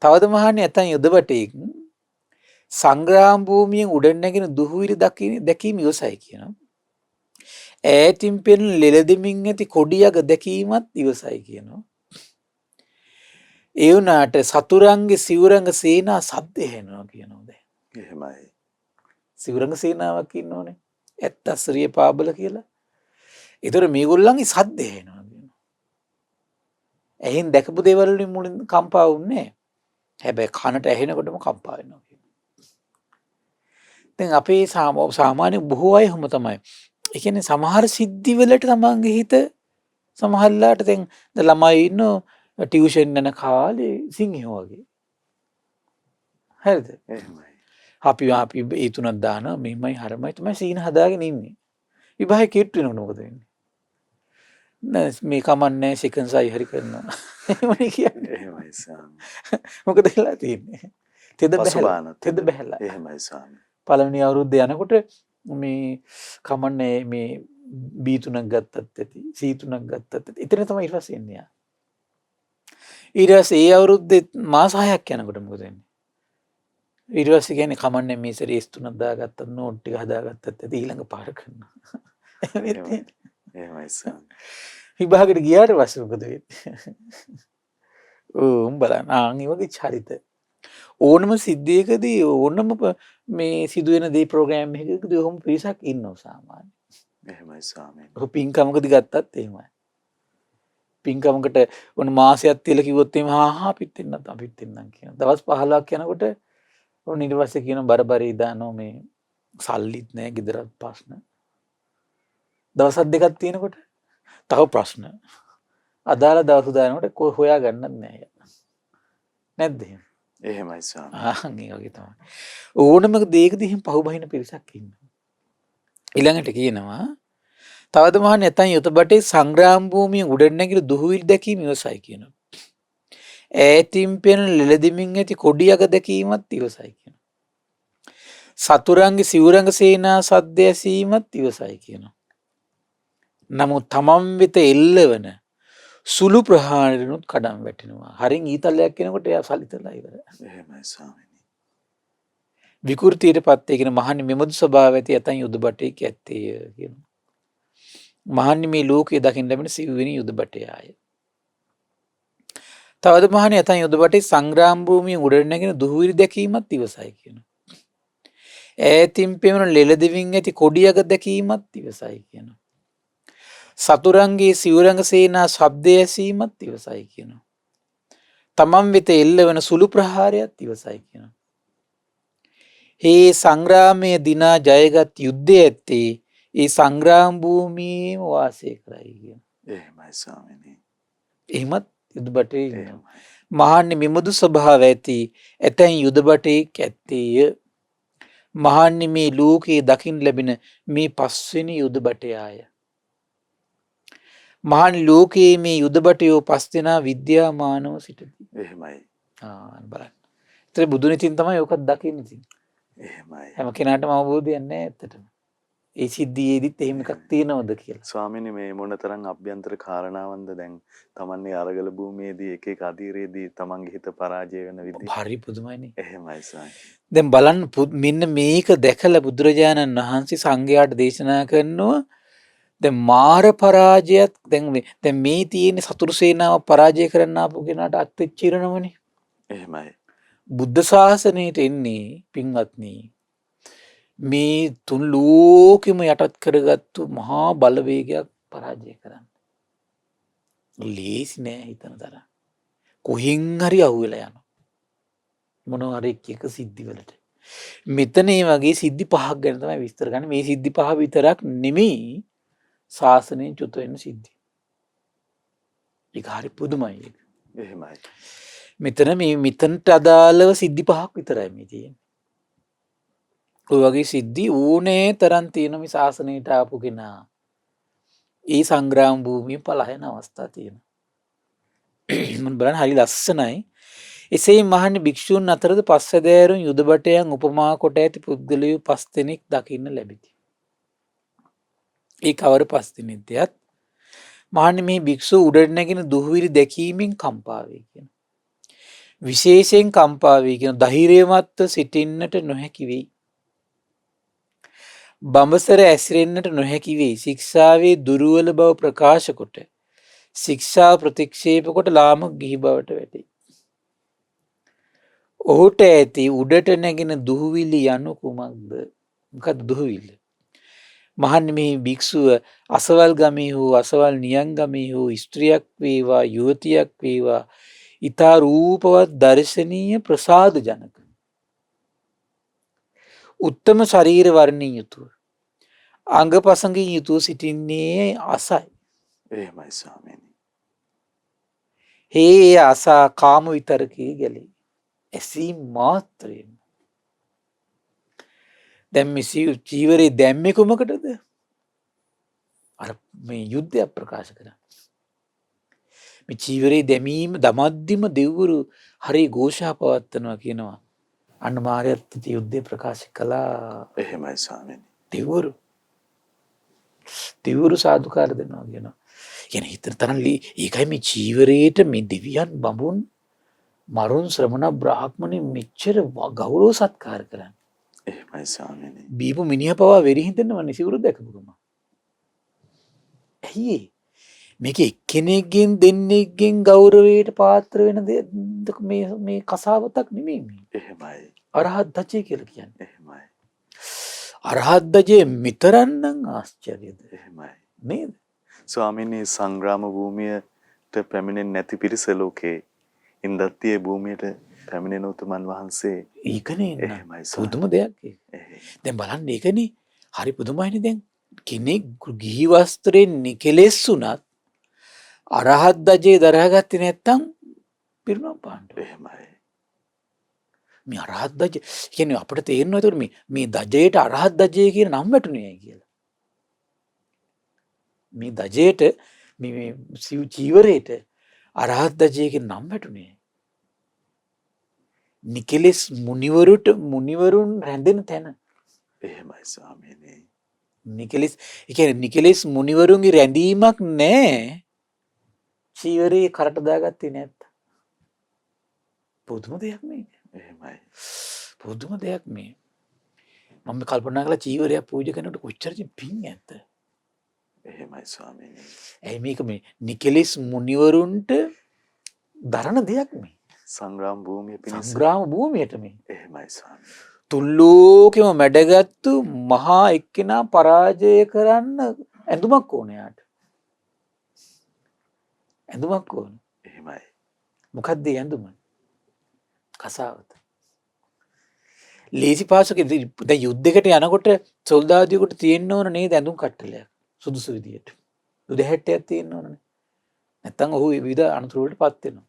තවද මහන්නේ ඇතන් යොදබටේක් සංග්‍රාම භූමියෙන් උඩ නැගෙන දුහුවිලි දැකීම ඉවසයි කියනවා. ඈතින් පෙනෙන ලෙලදෙමින් ඇති කොඩියක දැකීමත් ඉවසයි කියනවා. ඒ වුණාට සතුරන්ගේ සිවුරංග සේනා ශබ්ද ඇහෙනවා කියනවා දැන්. එහෙමයි. සිවුරංග සේනාවක් ඉන්නෝනේ. ඇත්තස්රිය පාබල කියලා. ඒතර මේගොල්ලන්ගේ ශබ්ද ඇහෙනවා කියනවා. ඇහෙන් දැකපු දේවල් වලින් මුලින් කම්පා වුන්නේ නැහැ. හැබැයි කනට ඇහෙනකොටම කම්පා වෙනවා කියනවා. දැන් අපේ සාමාන්‍ය බොහෝ අය හැම තමයි. ඒ කියන්නේ සමහර සිද්ධි වලට තමන්ගේ හිත සමහරලාට දැන් ළමයි ඉන්නෝ ටියුෂන් යන කාලේ සිංහයෝ වගේ. හරිද? එහෙමයි. අපි ඒ තුනක් දානවා මෙහෙමයි හරමයි තමයි සීන හදාගෙන ඉන්නේ. විභාගය කිට් වෙනවද මොකද වෙන්නේ? නෑ මේ කමන්නේ සෙකන්ඩ්සයි හරි කරනවා. එහෙමනේ කියන්නේ. එහෙමයි ස්වාමී. මොකද වෙලා තියෙන්නේ? තෙද බහැලා. එහෙමයි ස්වාමී. පළවෙනි අවුරුද්ද යනකොට මේ කමන්නේ මේ B3ක් ගත්තත් ඇති C3ක් ගත්තත් ඇති. ඉතින් තමයි ඊට පස්සේ එන්නේ. ඊට පස්සේ ඒ අවුරුද්දේ මාස 6ක් යනකොට මොකද වෙන්නේ? ඊට පස්සේ කියන්නේ කමන්නේ මේ සැරේ S3ක් දාගත්තත් නෝට් ටික හදාගත්තත් ඇති ඊළඟ පාර කරනවා. එහෙමයි ස්වාමී. විභාගෙට ගියාට පස්සේ මොකද වෙන්නේ? බලන්න ඒ වගේ චරිත ඕනම සිද්ධියකදී ඕනම මේ සිදුවෙන දේ ප්‍රෝග්‍රෑම් එකකදී ඔහොම පිරිසක් ඉන්නවා සාමාන්‍යයෙන්. එහෙමයි ස්වාමීන්. ඔහු පින්කමකදී ගත්තත් එහෙමයි. පින්කමකට ඔන්න මාසයක් තියලා කිව්වොත් එහෙම අපිත් එන්නම් කියන. දවස් 15ක් යනකොට ඔන්න ඊට පස්සේ කියන බරබරී දානවා මේ සල්ලිත් නැහැ ගෙදරත් ප්‍රශ්න. දවස් දෙකක් තියෙනකොට තව ප්‍රශ්න. අදාළ දවස් දානකොට හොයා ගන්නත් නැහැ. නැද්ද එහෙම? එහෙමයි ස්වාමී. ඒ වගේ තමයි. ඕනම දෙයකදී එහෙම පහුබහින පිරිසක් ඉන්නවා. ඊළඟට කියනවා තවද මහා නැතන් යොතබටේ සංග්‍රාම භූමියෙන් උඩ නැගිලා දුහුවිලි දැකීම ඉවසයි කියනවා. ඈතින් පෙනෙන ලෙලදෙමින් ඇති කොඩියක දැකීමත් ඉවසයි කියනවා. සතුරන්ගේ සිවුරංග සේනා සද්ද ඇසීමත් ඉවසයි කියනවා. නමුත් තමන් වෙත එල්ලවන සුළු ප්‍රහාණයනුත් කඩම් වැටෙනවා. හරින් ඊතලයක් කෙනකොට එයා සලිතලා ඉවරයි. එහෙමයි ස්වාමීනි. විකෘතියටපත් වෙගෙන මහන්නේ මෙමුදු ස්වභාව ඇති ඇතන් යුද බටේ කැත්තේ කියනවා. මහන්නේ මේ ලෝකයේ දකින්න ලැබෙන සිව්වෙනි යුද බටේ ආය. තවද මහන්නේ ඇතන් යුද බටේ සංග්‍රාම භූමියෙන් උඩ නැගෙන දුහුවිලි දැකීමත් ඉවසයි කියනවා. ඈතින් පෙනෙන ලෙලදෙමින් ඇති කොඩියක දැකීමත් ඉවසයි කියනවා. සතුරන්ගේ සිවුරංග සේනා ශබ්දය ඇසීමත් ඉවසයි කියනවා. තමන් වෙත එල්ලවන සුළු ප්‍රහාරයත් ඉවසයි කියනවා. හේ සංග්‍රාමයේ දිනා ජයගත් යුද්ධය ඇත්තේ ඒ සංග්‍රාම භූමියේම වාසය කරයි කියනවා. එහෙමයි ස්වාමීනි. එහෙමත් යුද බටේ ඉන්නවා. මහන්නේ මෙමුදු ස්වභාව ඇති ඇතැන් යුද බටේ ඇත්තේය. මහන්නේ මේ ලෝකයේ දකින්න ලැබෙන මේ පස්වෙනි යුද බටේ ආය. මහන් ලෝකයේ මේ යුද බටයෝ 5 දෙනා විද්‍යාමානව සිටති. එහෙමයි. බලන්න. ඒතර බුදුන් ඉතින් තමයි ඔකත් දකින්නේ ඉතින්. එහෙමයි. හැම කෙනාටම අවබෝධයක් නැහැ ඇත්තටම. ඒ සිද්ධියේදීත් එහෙම එකක් තියෙනවද කියලා. ස්වාමීනි මේ මොනතරම් අභ්‍යන්තර කාරණාවන්ද දැන් තමන්නේ අරගල භූමියේදී එක එක අධීරයේදී තමන්ගේ හිත පරාජය වෙන විදිහ. හරි පුදුමයිනේ. එහෙමයි ස්වාමී. දැන් බලන්න මෙන්න මේක දැකලා බුදුරජාණන් වහන්සේ සංඝයාට දේශනා කරනවා දැන් මාර පරාජයත් දැන් මේ තියෙන සතුරු සේනාව පරාජය කරන්න ආපු කෙනාට අත්විචිරණවනේ. එහෙමයි. බුද්ධ ශාසනයට එන්නේ පින්වත්නි මේ තුන් ලෝකෙම යටත් කරගත්තු මහා බලවේගයක් පරාජය කරන්න. ලේසි නෑ හිතන තරම්. කොහෙන් හරි අහුවෙලා යනවා. මොනවා හරි එක සිද්ධි වලට. මෙතන මේ වගේ සිද්ධි 5ක් ගැන තමයි විස්තර කරන්නේ. මේ සිද්ධි 5 විතරක් නෙමෙයි ශාසනයෙන් චුත වෙන සිද්ධි. ඒක හරි පුදුමයි ඒක. එහෙමයි. මෙතනට අදාළව සිද්ධි 5ක් විතරයි මේ තියෙන්නේ. ඔය වගේ සිද්ධි ඕනේ තරම් තියෙන මේ ශාසනයට ආපු කෙනා ඒ සංග්‍රාම භූමිය පලහෙන අවස්ථා තියෙන. බලන්න හරි ලස්සනයි. එසේ මහන්නේ භික්ෂූන් අතරද පස්සදෑරුන් යුදබටයන් උපමා කොට ඇති පුද්ගලයෝ 5 දෙනෙක් දකින්න ලැබිති. ඒ කවර 5 දෙනෙක්දයත් මහන්නේ මේ භික්ෂූ උඩට නැගෙන දුහවිලි දැකීමෙන් කම්පා වේ කියන. විශේෂයෙන් කම්පා වේ කියන ධෛර්යමත්ව සිටින්නට නොහැකි වෙයි. බඹසර ඇසිරෙන්නට නොහැකි වෙයි. ශික්ෂාවේ දුර්වල බව ප්‍රකාශ කොට ශික්ෂා ප්‍රතික්ෂේප කොට ලාමක ගිහි බවට වැටේ. ඔහුට ඇති උඩට නැගෙන දුහවිලි යනු කුමක්ද? මොකක්ද දුහවිල්ල? මහන්නේ මේ භික්ෂුව අසවල් ගමේ හෝ අසවල් නියං ගමේ හෝ ස්ත්‍රියක් වේවා යුවතියක් වේවා ඊතා රූපවත් දර්ශනීය ප්‍රසාද ජනක උත්තම ශරීර වර්ණින් යුතුව අංගපසංගින් යුතුව සිටින්නේ අසයි. එහෙමයි ස්වාමීනි. හේ අසා කාම විතරකී ගැලේ. ඇසීම් මාත්‍රයෙන්. දැන් මේ චීවරේ දැම්මේ කොමකටද? අර මේ යුද්ධයක් ප්‍රකාශ කරා. මේ චීවරේ දැමීම දමද්දිම දෙව්වරු හරි ഘോഷා පවත්වනවා කියනවා. අන්න මාර්යත් යුද්ධය ප්‍රකාශ කළා. එහෙමයි ස්වාමීනි. දෙව්වරු සාදුකාර දෙනවා කියනවා. කියන්නේ හිතන තරම් ඒකයි මේ චීවරේට මේ දෙවියන් බඹුන් මරුන් ශ්‍රමණ බ්‍රාහ්මණය මෙච්චර ගෞරව සත්කාර කරන්නේ. එහෙමයි ස්වාමීනි. බීපු මිනිහ පවා වෙරිහිතෙන්නවනේ සිවුරු දැකපුවම. ඇයි මේක එක්කෙනෙක්ගෙන් දෙන්නෙක්ගෙන් ගෞරවයට පාත්‍ර වෙන මේ කසාවතක් නෙමෙයි මේ. එහෙමයි. අරහත් ධජය කියලා කියන්නේ. එහෙමයි. අරහත් ධජය මෙතරම්නම් ආශ්චර්යද? එහෙමයි. නේද? ස්වාමීනි සංග්‍රාම භූමියට පැමිණෙන්නේ නැති පිරිස ලෝකේ ඉන්දත්තියේ භූමියට පැමිණෙන උතුමන් වහන්සේ ඒකනේ එහෙමයි පුදුම දෙයක් ඒක. දැන් බලන්න ඒකනේ හරි පුදුමයිනේ. දැන් කෙනෙක් ගිහි වස්ත්‍රයෙන් නිකලෙස් වුණත් අරහත් ධජේ දරාගත්තේ නැත්තම් පිරුණම් පාන්න. එහෙමයි. මේ අරහත් ධජ කියන්නේ අපිට තේරෙනවා ඒතකොට මේ ධජයට අරහත් ධජය කියන නම වැටුනේ කියලා. මේ ධජයට මේ චීවරයට අරහත් ධජය කියන නම වැටුනේ. නිකලෙස් මුනිවරුන් රැඳෙන තැන. එහෙමයි ස්වාමීනි. නිකලෙස් ඒ කියන්නේ නිකලෙස් මුනිවරුන්ගේ රැඳීමක් නැහැ. චීවරේ කරට දාගත්තේ නැත්නම්. පුදුම දෙයක් මේක. එහෙමයි. පුදුම දෙයක් මේ. මම කල්පනා කළා චීවරයක් පූජා කරනකොට කොච්චර පිං ඇත්ද? එහෙමයි ස්වාමීනි. ඇයි මේක මේ නිකලෙස් මුනිවරුන්ට දරන දෙයක් මේ. සංග්‍රාම භූමිය පිණිස. සංග්‍රාම භූමියට මේ. එහෙමයි ස්වාමීනි. තුල්ලෝකෙම මැඩගත්තු මහා එක්කෙනා පරාජය කරන්න ඇඳුමක් ඕන යාට. ඇඳුමක් ඕන. එහෙමයි. මොකක්ද ඒ ඇඳුම? කසාවත. ලේසි පාසුක දැන් යුද්ධයකට යනකොට සොල්දාදුවෙකුට තියෙන්න ඕන නේද ඇඳුම් කට්ටලයක් සුදුසු විදියට. යුද හැට්ටයක් තියෙන්න ඕනනේ. නැත්තම් ඔහු විවිධ අනතුරු වලට පත් වෙනවා.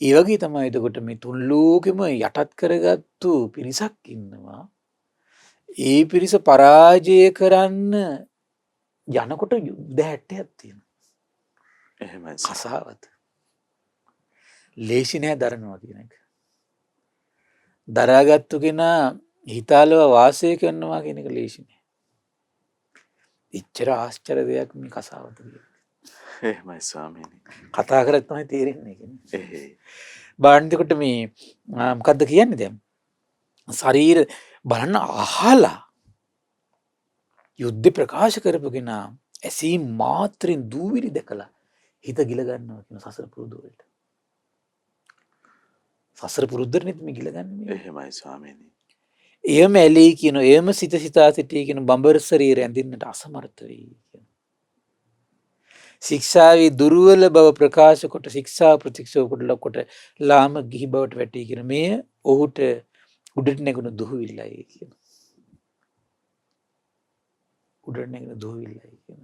ඒ වගේ තමයි එතකොට මේ තුන් ලෝකෙම යටත් කරගත්තු පිරිසක් ඉන්නවා. ඒ පිරිස පරාජය කරන්න යනකොට යුද හැට්ටයක් තියෙනවා. එහෙමයි. කසාවත. ලේසි නෑ දරනවා කියන එක. දරාගත්තු කෙනා හිතාලව වාසය කරනවා කියන එක ලේසි නෑ. එච්චර ආශ්චර්ය දෙයක් මේ කසාවත කියන්නේ. එහෙමයි ස්වාමීනි. කතා කරත් තමයි තේරෙන්නේ කියන්නේ. එහෙයි. බාණ්ඩිකට මේ මොකද්ද කියන්නේ දැන්? ශරීර බලන්න අහලා යුද්ධ ප්‍රකාශ කරපු කෙනා ඇසීම් මාත්‍රෙන් දූවිලි දැකලා හිත ගිල ගන්නවා කියන සසර පුරුදු වලට. සසර පුරුද්දට මේ ගිල ගන්න මේ. එහෙමයි ස්වාමීනි. එයම ඇලී කියන එයම සිත සිතා සිටී කියන බඹර ශරීරය ඇඳින්නට අසමර්ථ වෙයි කියන. ශික්ෂාවේ දුර්වල බව ප්‍රකාශ කොට ශික්ෂා ප්‍රතික්ෂේප කොට ලාම ගිහි බවට වැටී කියන මේ ඔහුට උඩට නැගුණු දුහවිල්ලයි කියන. උඩට නැගුණු දුහවිල්ලයි කියන.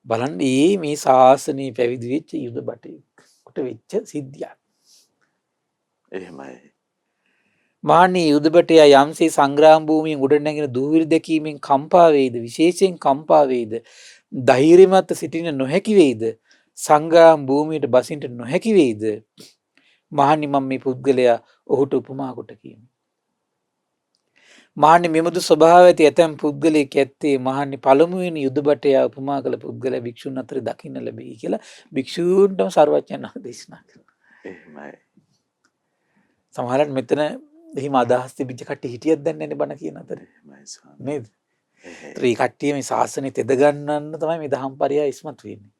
බලන්න මේ ශාසනයේ පැවිදි වෙච්ච යුද බටේකට වෙච්ච සිද්ධියක්. එහෙමයි. මානී යුදබටයා යම්සේ සංග්‍රාම භූමියෙන් උඩ නැගෙන දූවිලි දැකීමෙන් කම්පා වේද විශේෂයෙන් කම්පා වේද ධෛර්යමත් සිටින්න නොහැකි වෙයිද? සංග්‍රාම භූමියට බසින්න නොහැකි වෙයිද? මහණනි මම මේ පුද්ගලයා ඔහුට උපමා කොට කියමි. මහණනි මෙමුදු ස්වභාව ඇති ඇතැම් පුද්ගලයෙක් ඇත්තේ මහණනි පළමුවෙනි යුද බටයා උපමා කළ පුද්ගලයා භික්ෂුන් අතර දකින්න ලැබෙයි කියලා භික්ෂූන්ටම සර්වඥයන් වහන්සේ දේශනා කළා. එහෙමයි. සමහරවිට මෙතන එහෙම අදහස් තිබිච්ච කට්ටිය හිටියත් දැන් නැනේ බණ කියන අතර. එහෙමයි ස්වාමී. නේද? එහෙයි. ඒ කට්ටිය මේ ශාසනය තෙද ගන්නන්න තමයි මේ දහම් පරයය ඉස්මතු වෙන්නේ.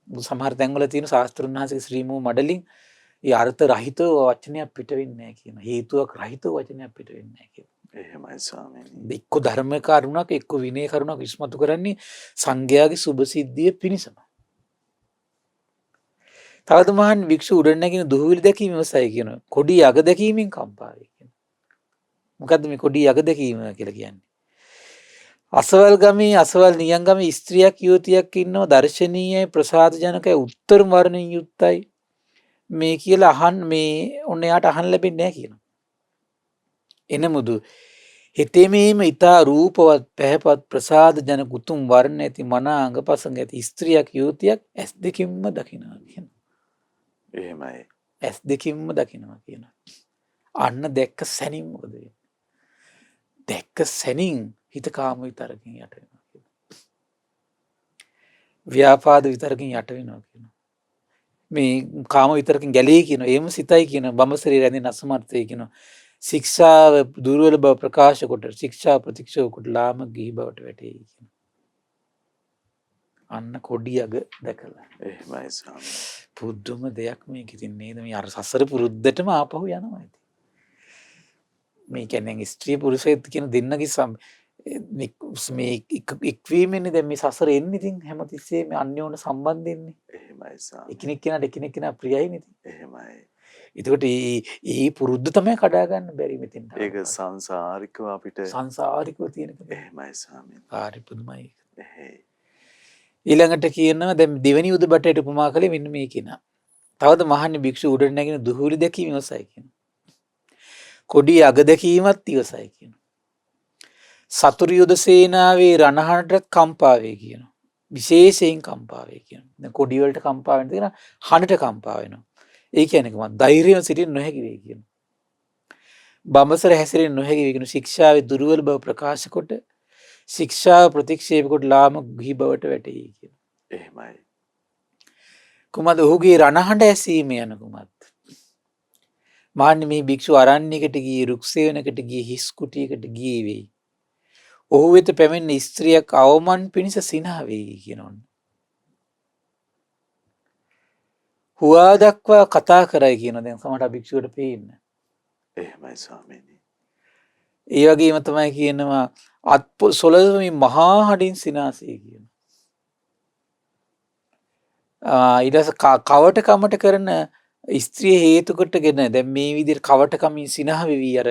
සමහර තැන්වල තියෙන ශාස්ත්‍රුන් වහන්සේගේ ශ්‍රී මූ මඩලින් ඒ අර්ථ රහිතව වචනයක් පිට වෙන්නේ නැහැ කියන. හේතුවක් රහිතව වචනයක් පිට වෙන්නේ නැහැ කියන. එහෙමයි ස්වාමීනි. එක්ක ධර්ම කරුණක් එක්ක විනය කරුණක් ඉස්මතු කරන්නේ සංඝයාගේ සුභ සිද්ධිය පිණිසම. තවද මහන් වික්ෂු උඩ නැගින දුහවිලි දැකීම ඉවසයි කියන. කොඩි යග දැකීමෙන් කම්පා වේ කියන. මොකද්ද මේ කොඩි යග දැකීම කියලා කියන්නේ? අසවල් ගමේ අසවල් නියං ගමේ ස්ත්‍රියක් යුවතියක් ඉන්නව දර්ශනීයයි ප්‍රසාදජනකයි උත්තර වර්ණයෙන් යුක්තයි මේ කියලා අහන් මේ ඔන්න යාට අහන්න ලැබෙන්නේ නැහැ කියනවා. එනමුදු හිතේමේම ඊතා රූපවත් පැහැපත් ප්‍රසාද ජනක උතුම් වර්ණ ඇති මනා අංගපසංග ඇති ස්ත්‍රියක් යුවතියක් ඇස් දෙකින්ම දකිනවා කියනවා. එහෙමයි. ඇස් දෙකින්ම දකිනවා කියනවා. අන්න දැක්ක සැනින් මොකද වෙන්නේ? දැක්ක සැනින් හිත කාම විතරකින් යට වෙනවා කියනවා. ව්‍යාපාද විතරකින් යට වෙනවා කියනවා. මේ කාම විතරකින් ගැලී කියනවා. එහෙම සිතයි කියනවා. බඹසරේ රැඳෙන අසමර්ථය කියනවා. ශික්ෂාව දුර්වල බව ප්‍රකාශ කොට ශික්ෂා ප්‍රතික්ෂේප කොට ලාමක ගිහි බවට වැටේ කියනවා. අන්න කොඩි අග දැකලා. එහෙමයි ස්වාමී. පුදුම දෙයක් මේක ඉතින් නේද? මේ අර සසර පුරුද්දටම ආපහු යනවා ඉතින්. මේ කියන්නේ ස්ත්‍රී පුරුෂයෙක් කියන දෙන්නගේ මේ එක්වීමෙන්නේ දැන් මේ සසර එන්නේ ඉතින් හැමතිස්සෙම මේ අන්‍යෝන්‍ය සම්බන්ධෙන්නේ. එහෙමයි ස්වාමී. එකිනෙක කෙනාට එකිනෙක කෙනා ප්‍රියයි නේ. එහෙමයි. එතකොට ඒ පුරුද්ද තමයි කඩා ගන්න බැරි මෙතෙන්ට. ඒක සංසාරිකව අපිට සංසාරිකව තියෙන එක. එහෙමයි ස්වාමී. හරි පුදුමයි. එහෙයි. ඊළඟට කියනවා දැන් දෙවෙනි උද බටේට උපමා කළේ මෙන්න මේ කෙනා. තවද මහන්නේ භික්ෂු උඩ නැගින දුහුලි දැකීම ඉවසයි කියනවා. කොඩි අග දැකීමත් ඉවසයි කියනවා. සතුරු යුද සේනාවේ රණහඬට කම්පා වේ කියනවා. විශේෂයෙන් කම්පා වේ කියනවා. දැන් කොඩි වලට කම්පා වෙන දේ හඬට කම්පා වෙනවා. ඒ කියන්නේ කොහොමද? ධෛර්යයෙන් සිටින්න නොහැකි වේ කියනවා. බඹසර හැසිරෙන්න නොහැකි වේ කියනවා. ශික්ෂාවේ දුර්වල බව ප්‍රකාශ කොට ශික්ෂාව ප්‍රතික්ෂේප කොට ලාමක ගිහි බවට වැටේ කියනවා. එහෙමයි. කුමද ඔහුගේ රණහඬ ඇසීම යන කුමත්? මාන්නේ මේ භික්ෂුව අරණ්‍යයකට ගියේ රුක්සේවනකට ගියේ හිස් කුටියකට ගියේ වෙයි. ඔහු වෙත පැමිණ ස්ත්‍රියක් අවමන් පිණිස සිනහ වෙයි කියනවා. හුවා දක්වා කතා කරයි කියනවා. දැන් සමහර භික්ෂුවට පේන්න. එහෙමයි ස්වාමීනි. ඒ වගේම තමයි කියනවා සොළොස්වමින් මහා හඬින් සිනාසෙයි කියනවා. ඊට පස්සේ කවටකමට කරන ස්ත්‍රිය හේතු කොටගෙන දැන් මේ විදිහට කවටකමින් සිනහ වෙවි අර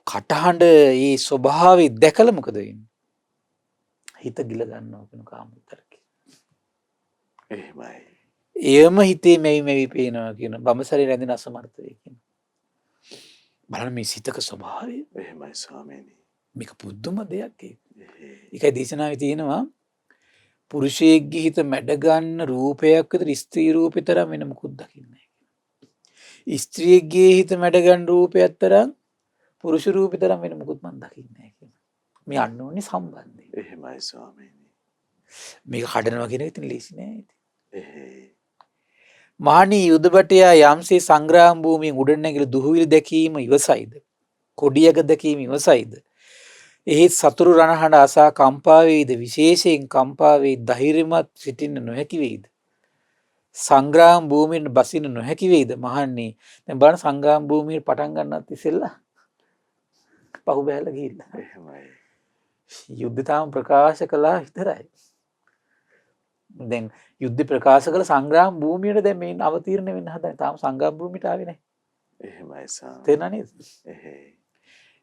කටහඬ ඒ ස්වභාවය දැකලා මොකද වෙන්නේ? හිත ගිල ගන්නවා කියන කාම විතරකේ. එහෙමයි. එයම හිතේ මෙවි පේනවා කියන බඹසරේ රැඳෙන අසමර්ථය කියන. බලන්න මේ සිතක ස්වභාවය. එහෙමයි ස්වාමීනි. මේක පුදුම දෙයක් ඒක. එහෙයි. ඒකයි දේශනාවේ තියෙනවා පුරුෂයෙක්ගේ හිත මැඩ ගන්න රූපයක් විතර ස්ත්‍රී රූපේ තරම් වෙන මොකුත් දකින්නේ නැහැ. ස්ත්‍රියගේ හිත මැඩ ගන්න රූපයක් තරම් පුරුෂ රූපේ තරම් වෙන මොකුත් මම දකින්නේ නැහැ කියනවා. මේ අන්නෝන්නේ සම්බන්ධය. එහෙමයි ස්වාමීනි. මේක කඩනවා කියන එක ඉතින් ලේසි නෑ ඉතින්. එහෙයි. මහණී යුදබටයා යම්සේ සංග්‍රාම භූමියෙන් උඩ නැගිලා දුහවිලි දැකීම ඉවසයිද? කොඩියක දැකීම ඉවසයිද? එහි සතුරු රණහඬ අසා කම්පා වේද? විශේෂයෙන් කම්පා වේ ධෛර්යමත් සිටින්න නොහැකි වේද? සංග්‍රාම භූමියෙන් බසින්න නොහැකි වේද? මහණී දැන් බලන්න සංග්‍රාම භූමියේ පටන් ගන්නත් ඉස්සෙල්ලා පහු බැලලා ගිහිල්ලා. එහෙමයි. යුද්ධ තාම ප්‍රකාශ කළා විතරයි. දැන් යුද්ධ ප්‍රකාශ කළ සංග්‍රාම භූමියට දැන් මේ අවතීර්ණ වෙන්න හදන්නේ. තාම සංග්‍රාම භූමියට ආවේ නැහැ. එහෙමයි ස්වාමී. තේරුණා නේද? එහෙයි.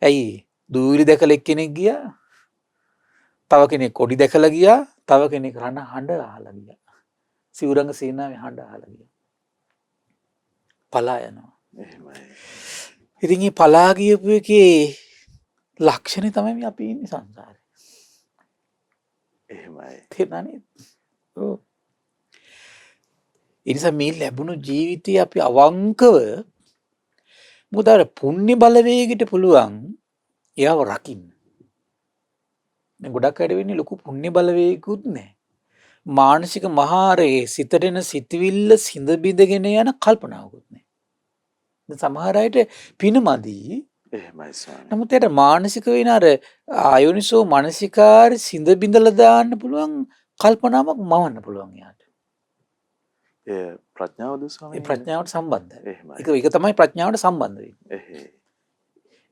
ඇයි දූවිලි දැකලා එක්කෙනෙක් ගියා. තව කෙනෙක් කොඩි දැකලා ගියා. තව කෙනෙක් රණ හඬ අහලා ගියා. සිවුරංග සේනාවේ හඬ අහලා ගියා. පලා යනවා. එහෙමයි. ඉතින් මේ පලා ගියපු එකේ ලක්ෂණේ තමයි මේ අපි ඉන්නේ සංසාරේ. එහෙමයි. තේරුණා නේද? ඔව්. ඒ නිසා මේ ලැබුණු ජීවිතය අපි අවංකව මොකද අර පුණ්‍ය බලවේගයට පුළුවන් එයාව රකින්න. දැන් ගොඩක් අයට වෙන්නේ ලොකු පුණ්‍ය බලවේගකුත් නැහැ. මානසික මහාරයේ සිතට එන සිතවිල්ල සිඳ බිඳගෙන යන කල්පනාවකුත් නැහැ. දැන් සමහර අයට පිනමදි. එහෙමයි ස්වාමී. නමුත් ඒට මානසික වෙන අර ආයෝනිසෝ මානසිකාර සිඳ බිඳලා දාන්න පුළුවන් කල්පනාවක් මවන්න පුළුවන් යාට. ඒ ප්‍රඥාවද ඒ ස්වාමී? ප්‍රඥාවට සම්බන්ධයි. එහෙමයි. ඒක තමයි ප්‍රඥාවට සම්බන්ධ වෙන්නේ. එහේ.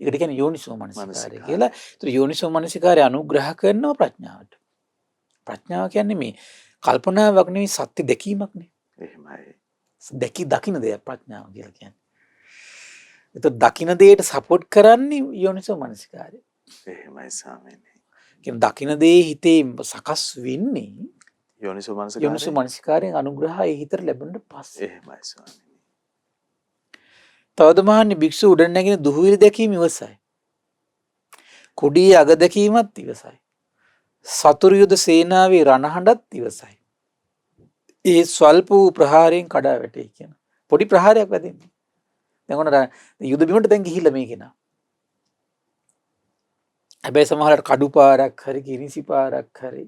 ඒකට කියන්නේ යෝනිසෝ මනසිකාරය මනසිකාරය. කියලා. ඒතර යෝනිසෝ මනසිකාරය අනුග්‍රහ කරනවා ප්‍රඥාවට. ප්‍රඥාව කියන්නේ මේ කල්පනාවක් නෙවෙයි සත්‍ය දැකීමක් නේ. එහෙමයි. දකින්න දෙයක් ප්‍රඥාව කියලා කියන්නේ. ඒතර දකින්න දෙයට සපෝට් කරන්නේ යෝනිසෝ මනසිකාරය. එහෙමයි ස්වාමීනි. කියන්නේ දකින්න දේ හිතේ සකස් වෙන්නේ යෝනිසෝ මනසිකාරය. යෝනිසෝ මනසිකාරයෙන් අනුග්‍රහය හිතට ලැබෙන්න පස්සේ. එහෙමයි ස්වාමීනි. තවද මහන්නේ භික්ෂුව උඩ නැගින දුහවිලි දැකීම ඉවසයි. කුඩියේ අග දැකීමත් ඉවසයි. සතුරු යුද සේනාවේ රණහඬත් ඉවසයි. ඒ ස්වල්ප වූ ප්‍රහාරයෙන් කඩා වැටේ කියන. පොඩි ප්‍රහාරයක් වැදෙන්නේ. දැන් ඔන්න යුද බිමට දැන් ගිහිල්ලා මේ කෙනා. හැබැයි සමහරට කඩු පාරක් හරි කිරිසි පාරක් හරි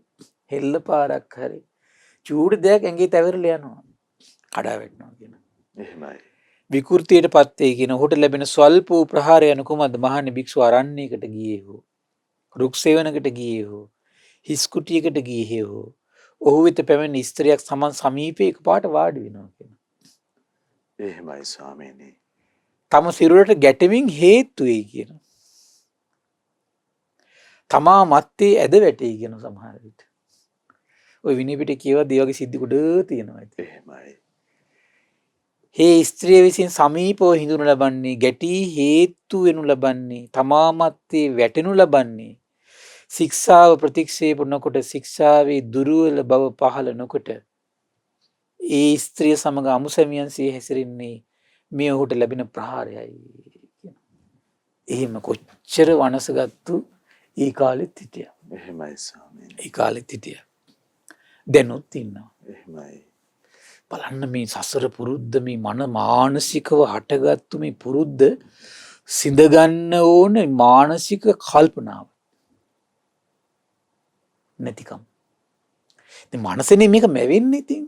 හෙල්ල පාරක් හරි චූටි දෙයක් ඇඟේ තැවිරලා යනවා. කඩා වැටෙනවා කියන. එහෙමයි. විකෘතියට පත් වේ කියන ඔහුට ලැබෙන ස්වල්ප වූ ප්‍රහාරය යන කුමක්ද? මහන්නේ භික්ෂුව අරණ්‍යයකට ගියේ හෝ රුක් සේවනකට ගියේ හෝ හිස් කුටියකට ගියේ හෝ ඔහු වෙත පැමිණි ස්ත්‍රියක් සමන් සමීපයේ එකපාරට වාඩි වෙනවා කියන. එහෙමයි ස්වාමීනි. තම සිරුරට ගැටෙමින් හේතු වෙයි කියන. තමා මත්තේ ඇද වැටෙයි කියන සමහර විට. ඔය විනය පිටේ කියවද ඒ වගේ සිද්ධි ගොඩ තියෙනවා. එහෙමයි. හේ ස්ත්‍රිය විසින් සමීපව හිඳුනු ලබන්නේ ගැටී හේතු වෙනු ලබන්නේ තමා මත්තේ වැටෙනු ලබන්නේ ශික්ෂාව ප්‍රතික්ෂේප නොකොට ශික්ෂාවේ දුර්වල බව පහළ නොකොට ඒ ස්ත්‍රිය සමග අමුසැමියන්සේ හැසිරෙන්නේ මේ ඔහුට ලැබෙන ප්‍රහාරයයි කියන. එහෙම කොච්චර වනසගත්තු ඒ කාලෙත් හිටියා. එහෙමයි ස්වාමීනි. ඒ කාලෙත් හිටියා. දැනුත් ඉන්නවා. එහෙමයි. බලන්න මේ සසර පුරුද්ද මේ මානසිකව හටගත්තු මේ පුරුද්ද සිඳගන්න ඕන මානසික කල්පනාව නැතිකම්. ඉතින් මනසනේ මේක මැවෙන්නේ ඉතින්.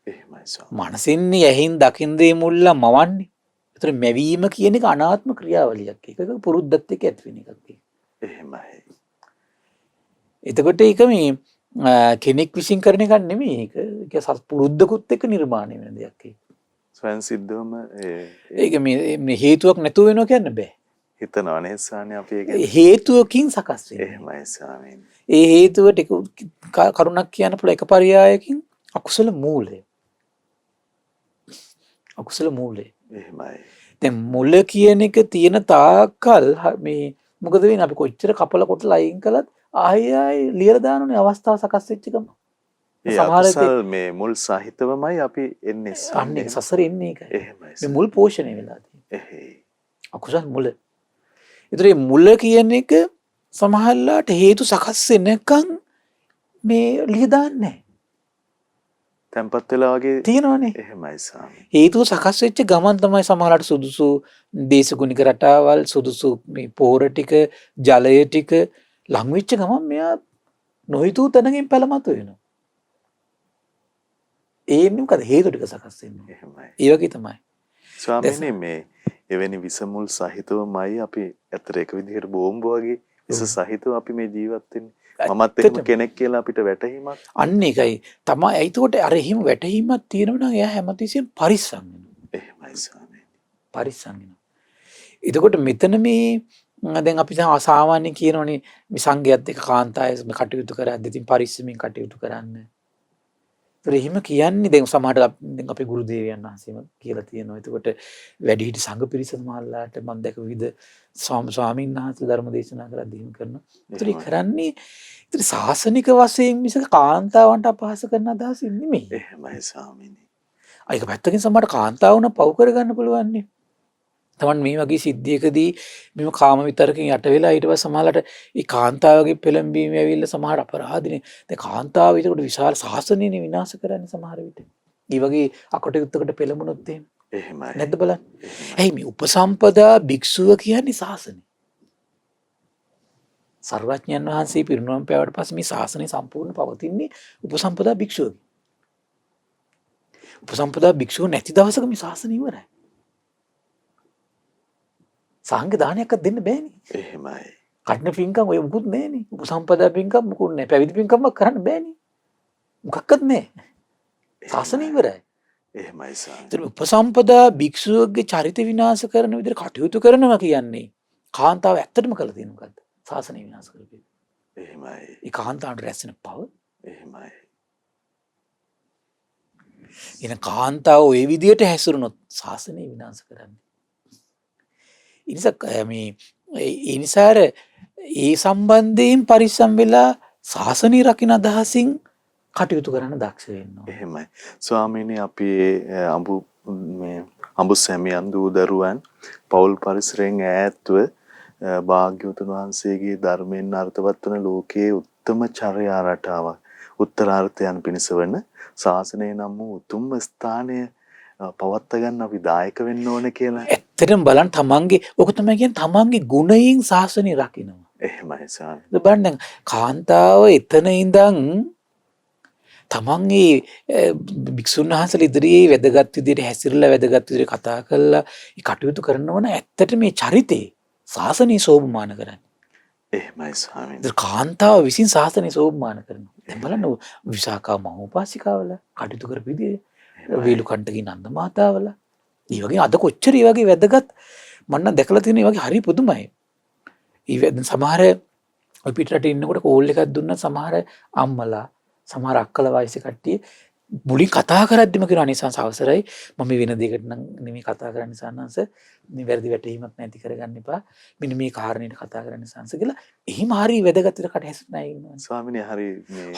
එහෙමයි ස්වාමීනි. මනසෙන්නේ ඇහින් දකින් දේ මුල්ලා මවන්නේ. ඒතර මැවීම කියන එක අනාත්ම ක්‍රියාවලියක්. ඒක පුරුද්දත් එක්ක ඇති වෙන එකක්. එහෙමයි. එතකොට ඒක මේ කෙනෙක් විසින් කරන එකක් නෙමෙයි. ඒක පුරුද්දකුත් එක්ක නිර්මාණය වෙන දෙයක්. ස්වයන් සිද්ධවම ඒක මේ හේතුවක් නැතුව වෙනවා කියන්න බෑ. හිතනවා නේ ස්වාමීනි අපි ඒක. හේතුවකින් සකස් වෙනවා. එහෙමයි ස්වාමීනි. ඒ හේතුවට කරුණක් කියන්න පුළුවන් එක පරයයකින් අකුසල මූලය. අකුසල මූලය. එහෙමයි. දැන් මුල කියන එක තියෙන තාක්කල් මේ මොකද වෙන්නේ? අපි කොච්චර කපල කොටලා අයින් කළත් ආයෙ ලියලා දානනේ අවස්ථාව සකස් වෙච්ච ගම. ඒ අකුසල් මේ මුල් සහිතවමයි අපි එන්නේ අන්නේ සසරේ එන්නේ ඒකයි. එහෙමයි. මේ මුල් පෝෂණය වෙලා තියෙන්නේ. එහෙයි. අකුසල් මුල. ඒතර මේ මුල කියන එක සමහරලාට හේතු සකස් වෙනකන් මේ ලිය දාන්නේ නැහැ. තැම්පත් වෙලා වගේ තියෙනවනේ. එහෙමයි ස්වාමීනි. හේතුව සකස් වෙච්ච ගමන් තමයි සමහරලාට සුදුසු දේශගුණික රටාවල් සුදුසු මේ පෝර ටික ජලය ටික ලං වෙච්ච ගමන් මෙයා නොහිතූ තැනකින් පැලමතු වෙනවා. ඒ මොකද හේතු ටික සකස් වෙන්නේ. එහෙමයි. ඒ වගේ තමයි. ස්වාමීනි මේ එවැනි විසමුල් සහිතවමයි අපි ඇතර එක විදිහට බෝම්බ වගේ විස සහිතව අපි මේ ජීවත් වෙන්නේ. මමත් එහෙම කෙනෙක් කියලා අපිට වැටහීමක්. අන්න ඒකයි තමයි. ඒකට අර එහෙම වැටහීමක් තියෙනවා නම් එයා හැමතිස්සෙම පරිස්සම් වෙනවා. එහෙමයි ස්වාමීනි. පරිස්සම් වෙනවා. එතකොට මෙතන මේ දැන් අපි සාමාන්‍යයෙන් කියනෝනේ මේ සංඝයාත් එක්ක කාන්තාය කටයුතු කරද්දී ඉතින් පරිස්සමින් කටයුතු කරන්න. ඒතර එහෙම කියන්නේ දැන් සමහරට දැන් අපේ ගුරු දේවයන් වහන්සේම කියලා තියෙනවා. එතකොට වැඩිහිටි සංඝ පිරිස මහල්ලාට මම දැක විවිධ ස්වාමීන් වහන්සේලා ධර්ම දේශනා කරද්දී එහෙම කරනවා. ඒතර ඒ කරන්නේ ඒතර සාසනික වශයෙන් මිසක කාන්තාවන්ට අපහාස කරන අදහසින් නෙමෙයි. එහෙමයි ස්වාමීනි. ඒක පැත්තකින් සමහරට කාන්තාවුන පව් කරගන්න පුළුවන් නේ. තමන් මේ වගේ සිද්ධියකදී මෙම කාම විතරකින් යට වෙලා ඊට පස්සේ සමහරකට ඒ කාන්තාවගේ පෙළඹීම ඇවිල්ලා සමහර අපරාධනේ. දැන් කාන්තාව ඒකට විශාල සාසනයනේ විනාශ කරන්නේ සමහර විට. මේ වගේ අකටයුත්තකට පෙළඹුණොත් එහෙම. එහෙමයි. නැද්ද බලන්න. ඇයි මේ උපසම්පදා භික්ෂුව කියන්නේ සාසනය. සර්වඥයන් වහන්සේ පිරිනුවම් පෑවට පස්සේ මේ ශාසනය සම්පූර්ණ පවතින්නේ උපසම්පදා භික්ෂුවගේ. උපසම්පදා භික්ෂුව නැති දවසක මේ ශාසනය ඉවරයි. සංඝ දානයක්වත් දෙන්න බෑනේ. එහෙමයි. කඩන පින්කම් ඔය මුකුත් නෑනේ. උපසම්පදා පින්කම් මුකුත් නෑ. පැවිදි පින්කම්ක් කරන්න බෑනේ. මොකක්වත් නෑ. ශාසනය ඉවරයි. එහෙමයි ස්වාමීනි. ඒතර උපසම්පදා භික්ෂුවගේ චරිත විනාශ කරන විදිහට කටයුතු කරනවා කියන්නේ කාන්තාව ඇත්තටම කළ තියෙන මොකද්ද? ශාසනය විනාශ කරපේ. එහෙමයි. ඒ කාන්තාවට රැස්සෙන පව. එහෙමයි. එන කාන්තාව ওই විදිහට හැසිරුණොත් ශාසනය විනාශ කරන්නේ. ඒ නිසා ඒ සම්බන්ධයෙන් පරිස්සම් වෙලා ශාසනය රකින්න අදහසින් කටයුතු කරන්න දක්ෂ වෙන්න ඕනේ. එහෙමයි. ස්වාමීනි අපි අඹු සැමියන් දූ දරුවන් පෞල් පරිසරයෙන් ඈත්ව භාග්‍යවතුන් වහන්සේගේ ධර්මයෙන් අර්ථවත් වන ලෝකයේ උත්තම චර්යා රටාවක් උත්තරාර්ථයන් පිණිස වන ශාසනය නම් වූ උතුම් ස්ථානය පවත්වා ගන්න අපි දායක වෙන්න ඕන කියලා. ඇත්තටම බලන්න තමන්ගේ ඔක තමයි කියන්නේ තමන්ගේ ගුණයෙන් ශාසනය රකින්නවා. එහෙමයි ස්වාමීනි. බලන්න කාන්තාව එතන ඉඳන් තමන්ගේ භික්ෂුන් වහන්සේලා ඉදිරියේ වැදගත් විදිහට හැසිරලා වැදගත් විදිහට කතා කරලා ඒ කටයුතු කරනවන ඇත්තට මේ චරිතේ ශාසනය සෝභමාන කරන්නේ. එහෙමයි ස්වාමීනි. ඒත් කාන්තාව විසින් ශාසනය සෝභමාන කරනවා. දැන් බලන්න විසාකා මහෝපාසිකාවල කටයුතු කරපු විදිහ වේලුකණ්ඨගේ නන්ද මාතාවල මේ වගේ අද කොච්චර මේ වගේ වැදගත් මම නම් දැකලා තියෙන මේ වගේ හරි පුදුමයි. සමහර ඔය පිටරට ඉන්නකොට කෝල් එකක් දුන්න සමහර අම්මලා සමහර අක්කලා වයසේ කට්ටිය මුලින් කතා කරද්දිම කියන අනිසංස අවසරයි මම වෙන දෙයකට නම් නෙමෙයි කතා කරන්න සන්නංශ මේ වැරදි වැටහීමක් නැති කරගන්න එපා මෙන්න මේ කාරණේට කතා කරන්න සන්නංශ කියලා එහෙම හරි වැදගත් විදිහට හැසිරෙන අය ඉන්නවා ස්වාමීනි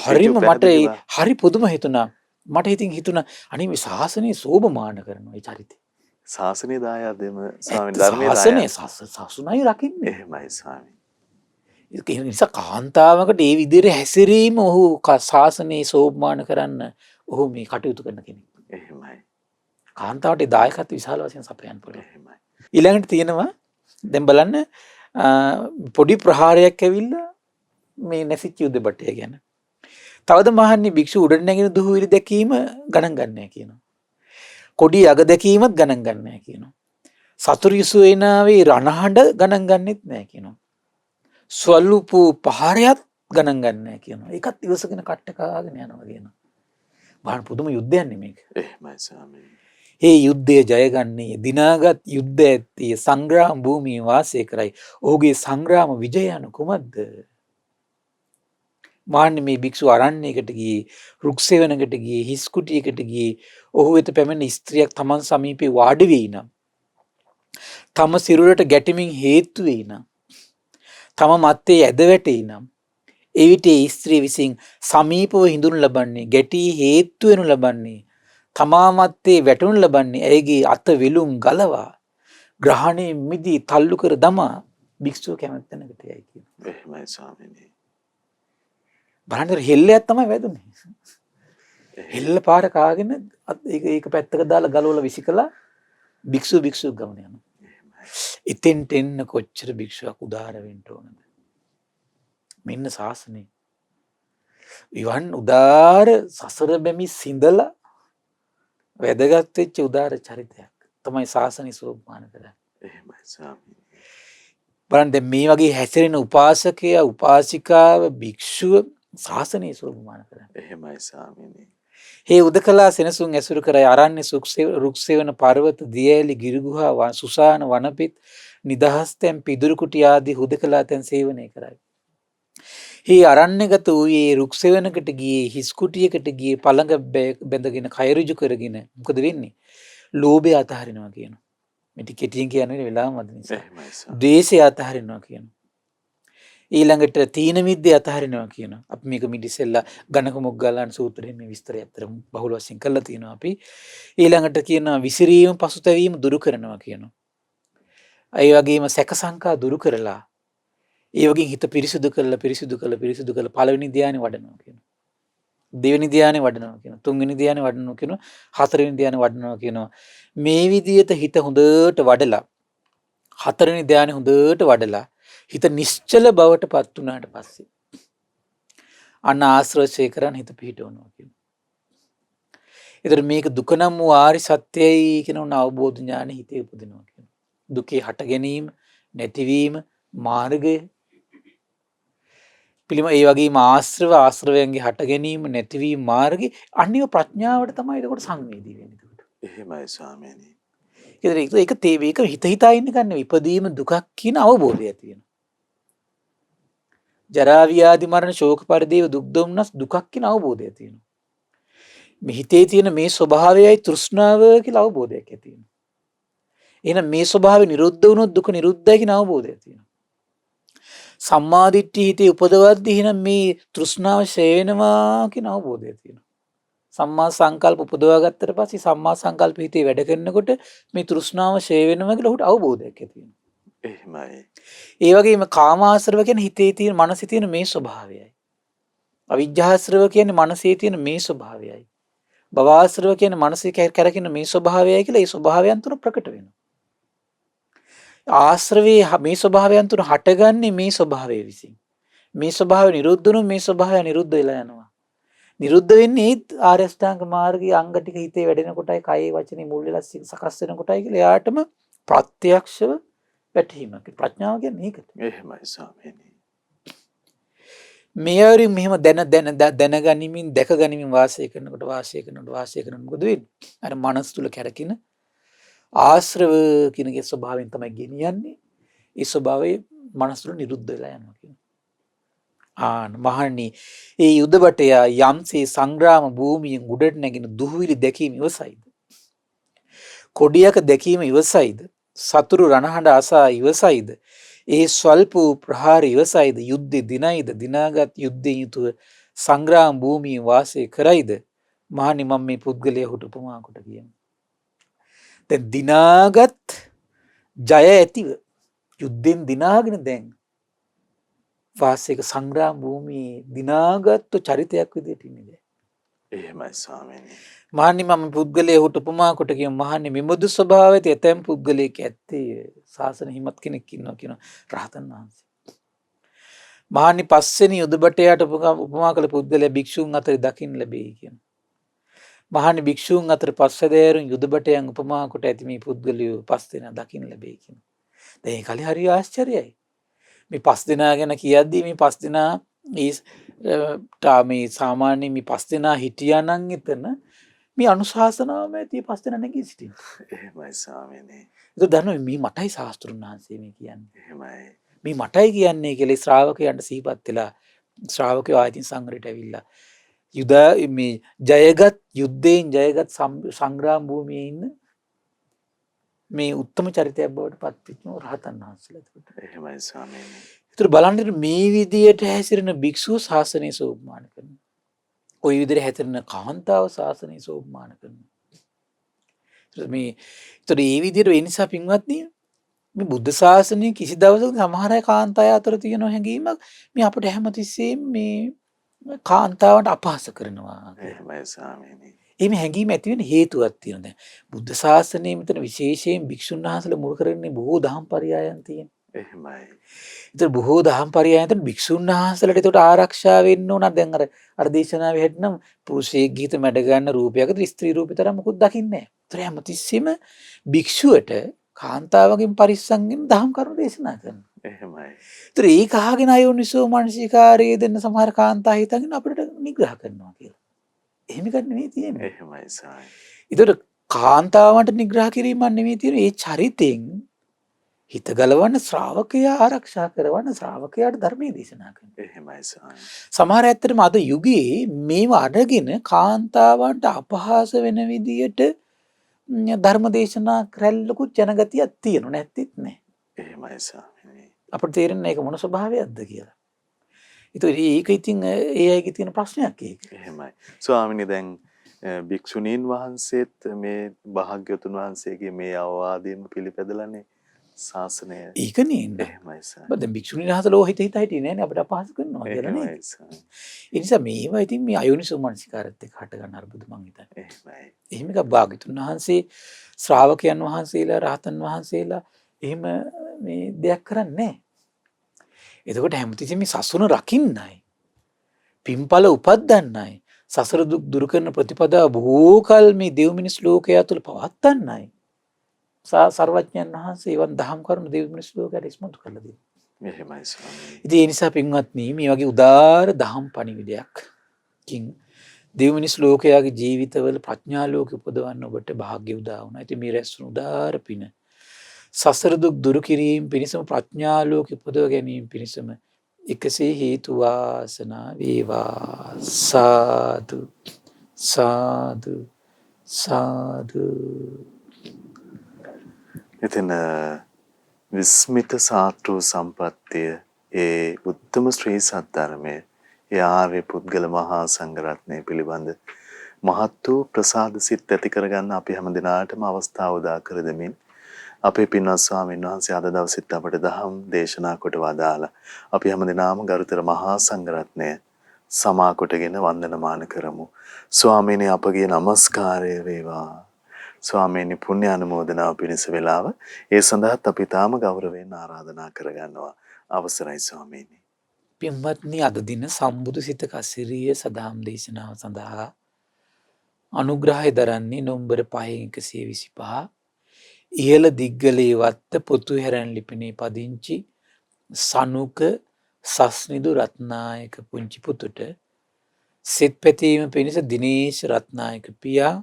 හරිම මට හරි පුදුම හිතුණා මට ඉතින් හිතුණා අනේ මේ ශාසනය සෝභමාන කරනවා ඒ චරිතය ශාසනය දායාදෙම ස්වාමීනි ධර්මයේ ශාසනය රකින්නේ එහෙමයි ස්වාමීනි. ඒ නිසා කාන්තාවකට ඒ විදිහට හැසිරීම ඔහු ශාසනයේ සෝභමාන කරන්න ඔහු මේ කටයුතු කරන කෙනෙක්. එහෙමයි. කාන්තාවට දායකත්ව විශාල වශයෙන් සපයන්න පුළුවන්. එහෙමයි. ඊළඟට තියෙනවා දැන් බලන්න පොඩි ප්‍රහාරයක් ඇවිල්ලා මේ නැසිච්ච යුද්ධ බට්ටය ගැන. තවද මහන්නේ භික්ෂු උඩට නැගින දුහවිලි දැකීම ගණන් ගන්නෑ කියනවා. කොඩි අග දැකීමත් ගණන් ගන්නෑ කියනවා. සතුරු යසුේනාවේ රණහඬ ගණන් ගන්නෙත් නෑ කියනවා. ස්වල්පු පහරයත් ගණන් ගන්නෑ කියනවා. ඒකත් ඉවසගෙන කට්ට කාගෙන යනවා කියනවා. බාහන පුදුම යුද්ධයක් නෙමේක. එහෙමයි ස්වාමීනි. ඒ යුද්ධය ජයගන්නේ දිනාගත් යුද්ධ ඇත්තේ සංග්‍රාම භූමියේ වාසය කරයි. ඔහුගේ සංග්‍රාම විජය යනු කුමක්ද? මාන්නේ මේ භික්ෂුව අරණ්‍යයකට ගියේ, රුක් සෙවණකට ගියේ, හිස් කුටියකට ගියේ. ඔහු වෙත පැමිණ ස්ත්‍රියක් Taman සමීපේ වාඩි වෙයි නම්, තම සිරුරට ගැටෙමින් හේතු වෙයි නම්, තම මත්තේ ඇද වැටෙයි නම්, එවිට ස්ත්‍රිය විසින් සමීපව හිඳුන් ලබන්නේ, ගැටී හේතු වෙනු ලබන්නේ, තමා මත්තේ වැටුණු ලබන්නේ ඇයගේ අත විලුම් ගලවා ග්‍රහණයෙන් මිදී තල්ලු කර දමා භික්ෂුව කැමැත්තනකට යයි කියනවා. එහෙමයි ස්වාමීනි. බලන්න හෙල්ලයක් තමයි වැදුනේ. හෙල්ල පාර කාගෙන ඒක පැත්තක දාලා ගලවලා විසිකලා භික්ෂුව ගමන යනවා. එතෙන්ට එන්න කොච්චර භික්ෂුවක් උදාර වෙන්න ඕනද? මෙන්න ශාසනය. ඉවන් උදාර සසර බැමි සිඳලා වැදගත් වෙච්ච උදාර චරිතයක් තමයි ශාසනය සෝභමාන කරන්නේ. එහෙමයි ස්වාමීනි. බලන්න දැන් මේ වගේ හැසිරෙන උපාසකයා උපාසිකාව භික්ෂුව ශාසනය සෝභමාන කරන්නේ. එහෙමයි ස්වාමීනි. හේ උදකලා සෙනසුන් ඇසුරු කරයි අරණ්‍ය රුක් සෙවන පර්වත දියඇලි ගිරිගුහා සුසාන වනපෙත් නිදහස් තැන් පිදුරු කුටි ආදී හුදකලා තැන් සේවනය කරයි. හේ අරණ්‍යගත වූයේ රුක් සෙවණකට ගියේ හිස් කුටියකට ගියේ පළඟ බැඳගෙන කය ඍජු කරගෙන මොකද වෙන්නේ? ලෝභය අතහරිනවා කියනවා. මේ ටික කෙටියෙන් කියන්නේ වෙලාවම අද නිසා. එහෙමයි ස්වාමීනි. ද්වේෂය අතහරිනවා කියනවා. ඊළඟට තීන මිද්දේ අතහරිනවා කියනවා. අපි මේක මිදිසෙල්ලා ගණක මොග්ගල්ලාන සූත්‍රයේ මේ විස්තරය අතර බහුල වශයෙන් කරලා තියෙනවා අපි. ඊළඟට කියනවා විසිරීම පසුතැවීම දුරු කරනවා කියනවා. ඒ වගේම සැක සංකා දුරු කරලා ඒ වගේ හිත පිරිසිදු කරලා පළවෙනි ධ්‍යානෙ වඩනවා කියනවා. දෙවෙනි ධ්‍යානෙ වඩනවා කියනවා. තුන්වෙනි ධ්‍යානෙ වඩනවා කියනවා. හතරවෙනි ධ්‍යානෙ වඩනවා කියනවා. මේ විදිහට හිත හොඳට වඩලා හතරවෙනි ධ්‍යානෙ හොඳට වඩලා හිත නිශ්චල බවට පත් වුණාට පස්සේ අන්න ආශ්‍රය කරන් හිත පිහිටවනවා කියනවා. ඒතර මේක දුක නම් වූ ආරි සත්‍යයි කියන උන අවබෝධ ඥානෙ හිතේ උපදිනවා කියනවා. දුකේ හට ගැනීම, නැතිවීම, මාර්ගය පිළිම ඒ වගේම ආශ්‍රවයන්ගේ හට ගැනීම, නැතිවීම, මාර්ගය අනිව ප්‍රඥාවට තමයි එතකොට සංවේදී වෙන්නේ. එහෙමයි ස්වාමීනි. ඒක හිත හිතා ඉන්න ගන්න ඉපදීම දුකක් කියන අවබෝධය ඇති වෙනවා. ජරා ව්‍යාධි මරණ ශෝක පරිදේව දුක් දුම්නස් දුකක් කියන අවබෝධය ඇති වෙනවා. මේ හිතේ තියෙන මේ ස්වභාවයයි තෘෂ්ණාව කියලා අවබෝධයක් ඇති වෙනවා. එහෙනම් මේ ස්වභාවය නිරුද්ධ වුණොත් දුක නිරුද්ධයි කියන අවබෝධය ඇති වෙනවා. සම්මාදිට්ඨිය හිතේ උපදවද්දී එහෙනම් මේ තෘෂ්ණාව ෂේ වෙනවා කියන අවබෝධය ඇති වෙනවා. සම්මා සංකල්ප උපදවා ගත්තට පස්සේ සම්මා සංකල්ප හිතේ වැඩ කරනකොට මේ තෘෂ්ණාව ෂේ වෙනවා කියලා ඔහුට අවබෝධයක් ඇති වෙනවා. එහෙමයි. ඒ වගේම කාමාශ්‍රව කියන්නේ හිතේ තියෙන මනසේ තියෙන මේ ස්වභාවයයි. අවිජ්ජාශ්‍රව කියන්නේ මනසේ තියෙන මේ ස්වභාවයයි. භවආශ්‍රව කියන්නේ මනසේ කැරකෙන මේ ස්වභාවයයි කියලා ඒ ස්වභාවයන් තුන ප්‍රකට වෙනවා. ආශ්‍රවයේ මේ ස්වභාවයන් තුන හටගන්නේ මේ ස්වභාවය විසින්. මේ ස්වභාවය නිරුද්ධ වුණොත් මේ ස්වභාවය නිරුද්ධ වෙලා යනවා. නිරුද්ධ වෙන්නේ ආර්ය අෂ්ටාංග මාර්ගයේ අංග ටික හිතේ වැඩෙන කොටයි, කයේ වචනේ මුල් වෙලා සකස් වෙන කොටයි කියලා එයාටම ප්‍රත්‍යක්ෂව වැටහීමක්. ප්‍රඥාව කියන්නේ ඒකට. එහෙමයි ස්වාමීනි. මෙයරි මෙහෙම දැනගනිමින් දැකගනිමින් වාසය කරනකොට මොකද වෙන්නේ? අර මනස තුල කැරකින ආශ්‍රව කිනගේ ස්වභාවයෙන් තමයි ගෙනියන්නේ. ඒ ස්වභාවය මනස තුල නිරුද්ධ වෙලා යනවා කියනවා. මහණනි, ඒ යුදබටය යම්සේ සංග්‍රාම භූමියෙන් උඩට නැගින දුහවිලි දැකීම ඉවසයිද? කොඩියක දැකීම ඉවසයිද? සතුරු රණහඬ අසා ඉවසයිද? ඒ ස්වල්ප ප්‍රහාර ඉවසයිද? යුද්ධෙ දිනයිද? දිනාගත් යුද්ධයෙන් යුතුව සංග්‍රාම භූමියේ වාසය කරයිද? මහණනි, මම මේ පුද්ගලයාට උපමා කොට කියනවා. දැන් දිනාගත් ජය ඇතිව යුද්ධෙන් දිනාගෙන දැන් වාසයක සංග්‍රාම භූමියේ දිනාගත්තු චරිතයක් විදිහට ඉන්නේ. එහෙමයි ස්වාමීනි. මහණනි, මම පුද්ගලයාට උපමා කොට කියමු. මහණනි, මෙබඳු ස්වභාවයත් ඇතැම් පුද්ගලයෙක් ඇත්තේ ශාසන හිමත් කෙනෙක් ඉන්නවා කියන රහතන් වහන්සේ. මහණනි, පස්වෙනි යුදබටයට උපමා කළ පුද්ගලයා භික්ෂුන් අතර දකින්න ලැබෙයි කියන. මහණනි, භික්ෂුන් අතර පස්වැදෑරුන් යුදබටයන් උපමා කොට ඇති මේ පුද්ගලයෝ පස් දෙනා දකින්න ලැබෙයි කියන. දැන් ඒ කලේ හරි ආශ්චර්යයි. මේ පස් දෙනා ගැන කියද්දී මේ පස් දෙනා මේ සාමාන්‍ය මේ පස් දෙනා හිටියා නම් එතන මේ අනුශාසනාවම ඇති පස් දෙනා නැගී සිටින්න. එහෙමයි ස්වාමීනි. ඒක දන්නවා මේ මටයි ශාස්ත්‍රුන් වහන්සේ මේ කියන්නේ. එහෙමයි. මේ මටයි කියන්නේ කියලා ශ්‍රාවකයන්ට සිහිපත් වෙලා ශ්‍රාවකයෝ ආයතින් සංගරයට ඇවිල්ලා මේ ජයගත් යුද්ධයෙන් ජයගත් සංග්‍රාම භූමියේ ඉන්න මේ උත්තම චරිතයක් බවට පත්වෙච්ච රහතන් වහන්සේලා. එහෙමයි ස්වාමීනි. ඒතර බලන්න මේ විදියට හැසිරෙන භික්ෂුව ශාසනය සෝපමාන කරනවා. ওই විදිහට හැසිරෙන කාන්තාව ශාසනය සෝපමාන කරනවා. ඒතර මේ විදිහට ඒ නිසා පින්වත්නි, මේ බුද්ධ ශාසනය කිසි දවසක සමහර අය කාන්තාය අතර තියෙන හැඟීමක් මේ අපිට හැමතිස්සෙම මේ කාන්තාවට අපහාස කරනවා. එහෙමයි ස්වාමීනි. එහෙම හැඟීම ඇති වෙන හේතුවක් තියෙනවා. දැන් බුද්ධ ශාසනයේ මෙතන විශේෂයෙන් භික්ෂුන් වහන්සේලා මුල් කරගෙන බොහෝ දහම් පරයයන් තියෙනවා. එහෙමයි. ඒතර බොහෝ දහම් පරයයන් භික්ෂුන් වහන්සේලාට ඒකට ආරක්ෂා වෙන්න ඕන. දැන් අර දේශනාවේ හැටනම් පුරුෂයෙක් ගීත මැඩ ගන්න රූපයකට ස්ත්‍රී රූපෙතර මොකුත් දකින්නේ නැහැ. ඒතර හැමතිස්සෙම භික්ෂුවට කාන්තාවගෙන් පරිස්සම්ගෙන දහම් කරුණු දේශනා කරනවා. එහෙමයි. ඒතර ඒක අහගෙන අයෝනිසෝ මනසිකාරයේ දෙන්න සමහර කාන්තා හිතගෙන අපිට නිග්‍රහ කරනවා කියලා. එහෙම එකක් නෙමෙයි තියෙන්නේ. එහෙමයි සායි. ඒතර කාන්තාවන්ට නිග්‍රහ කිරීමක් නෙමෙයි තියෙන්නේ. ඒ චරිතෙන් හිත ගලවන්න, ශ්‍රාවකයා ආරක්ෂා කරවන්න, ශ්‍රාවකයාට ධර්මයේ දේශනා කරනවා. එහෙමයි සායි. සමහර ඇත්තටම අද යුගයේ මේව අරගෙන කාන්තාවන්ට අපහාස වෙන විදියට ධර්ම දේශනා කරල්ලකුත් ජනගතියක් තියෙනවා. නැත්තිත් නෑ. එහෙමයි සායි. අපිට තේරෙන්නේ ඒක මොන ස්වභාවයක්ද කියලා. ඒක ඉතින් ඒ අයගේ තියෙන ප්‍රශ්නයක් ඒක. එහෙමයි. ස්වාමිනේ දැන් භික්ෂුණීන් වහන්සේත් මේ භාග්‍යවතුන් වහන්සේගේ මේ අවවාදයෙන් පිළිපැදලානේ ශාසනය ඒක නේද? එහෙමයි සර්. දැන් භික්ෂුණීන් වහන්සේලා හිත හිටියේ නෑනේ අපිට අපහාස කරනවා කියලා නේද? එහෙමයි සර්. ඒ නිසා මේවා ඉතින් මේ අයෝනිසෝ මනසිකාරයත් එක්ක හට ගන්න අර්බුද මං හිතන්නේ. එහෙමයි. එහෙම එකක් භාග්‍යතුන් වහන්සේ ශ්‍රාවකයන් වහන්සේලා රහතන් වහන්සේලා එහෙම මේ දෙයක් කරන්නේ නැහැ. එතකොට හැමතිස්සෙම මේ සසුන රකින්නයි. පින්පල උපද්දන්නයි. සසර දුක් දුරු කරන ප්‍රතිපදාව බොහෝ කල මේ දෙව් මිනිස් ලෝකයා තුළ පවත්තන්නයි. සර්වඥයන් වහන්සේ වන් දහම් කරුණු දෙව් මිනිස් ලෝකයට ඉස්මතු කළා දෙනවා. එහෙමයි ස්වාමීනි. ඉතින් ඒ නිසා පින්වත්නි මේ වගේ උදාාර දහම් පණිවිඩයක්කින් දෙව් මිනිස් ලෝකයාගේ ජීවිතවල ප්‍රඥා ලෝකෙ උපදවන්න ඔබට භාග්‍ය උදා වුණා. ඉතින් මේ රැස් වුණු උදාාර පින සසර දුක් දුරු කිරීම පිණිසම ප්‍රඥා ලෝකෙ උපදව ගැනීම පිණිසම එකසේ හේතු වාසනා වේවා. සාදු සාදු සාදු. ඉතින් විස්මිත සාත්‍රු සම්පත්තිය ඒ උත්තම ශ්‍රී සද්ධර්මය ඒ ආර්ය පුද්ගල මහා සංඝරත්නය පිළිබඳ මහත් වූ ප්‍රසාද සිත් ඇති කරගන්න අපි හැම දිනාටම අවස්ථාව උදා කර දෙමින් අපේ පින්වත් ස්වාමීන් වහන්සේ අද දවසෙත් අපට දහම් දේශනා කොට වදාලා අපි හැම දිනාම ගරුතර මහා සංඝරත්නය සමා කොටගෙන වන්දනමාන කරමු. ස්වාමීනි අපගේ নমස්කාරය වේවා. ස්වාමීනි පුණ්‍ය අනුමෝදනාව පිණිස වේලාව ඒ සඳහාත් අපි තාම ගෞරවයෙන් ආරාධනා කරගන්නවා. අවසරයි ස්වාමීනි. පින්වත්නි අද දින සම්බුදු සිත කසිරිය සදාම් දේශනාව සඳහා අනුග්‍රහය දරන්නේ නොම්බර 5/125 ඉහළ දිග්ගලේ වත්ත පොතු හැරන් ලිපිනේ පදිංචි සනුක සස්නිදු රත්නායක පුංචි පුතුට සිත් පැතීම පිණිස දිනේශ රත්නායක පියා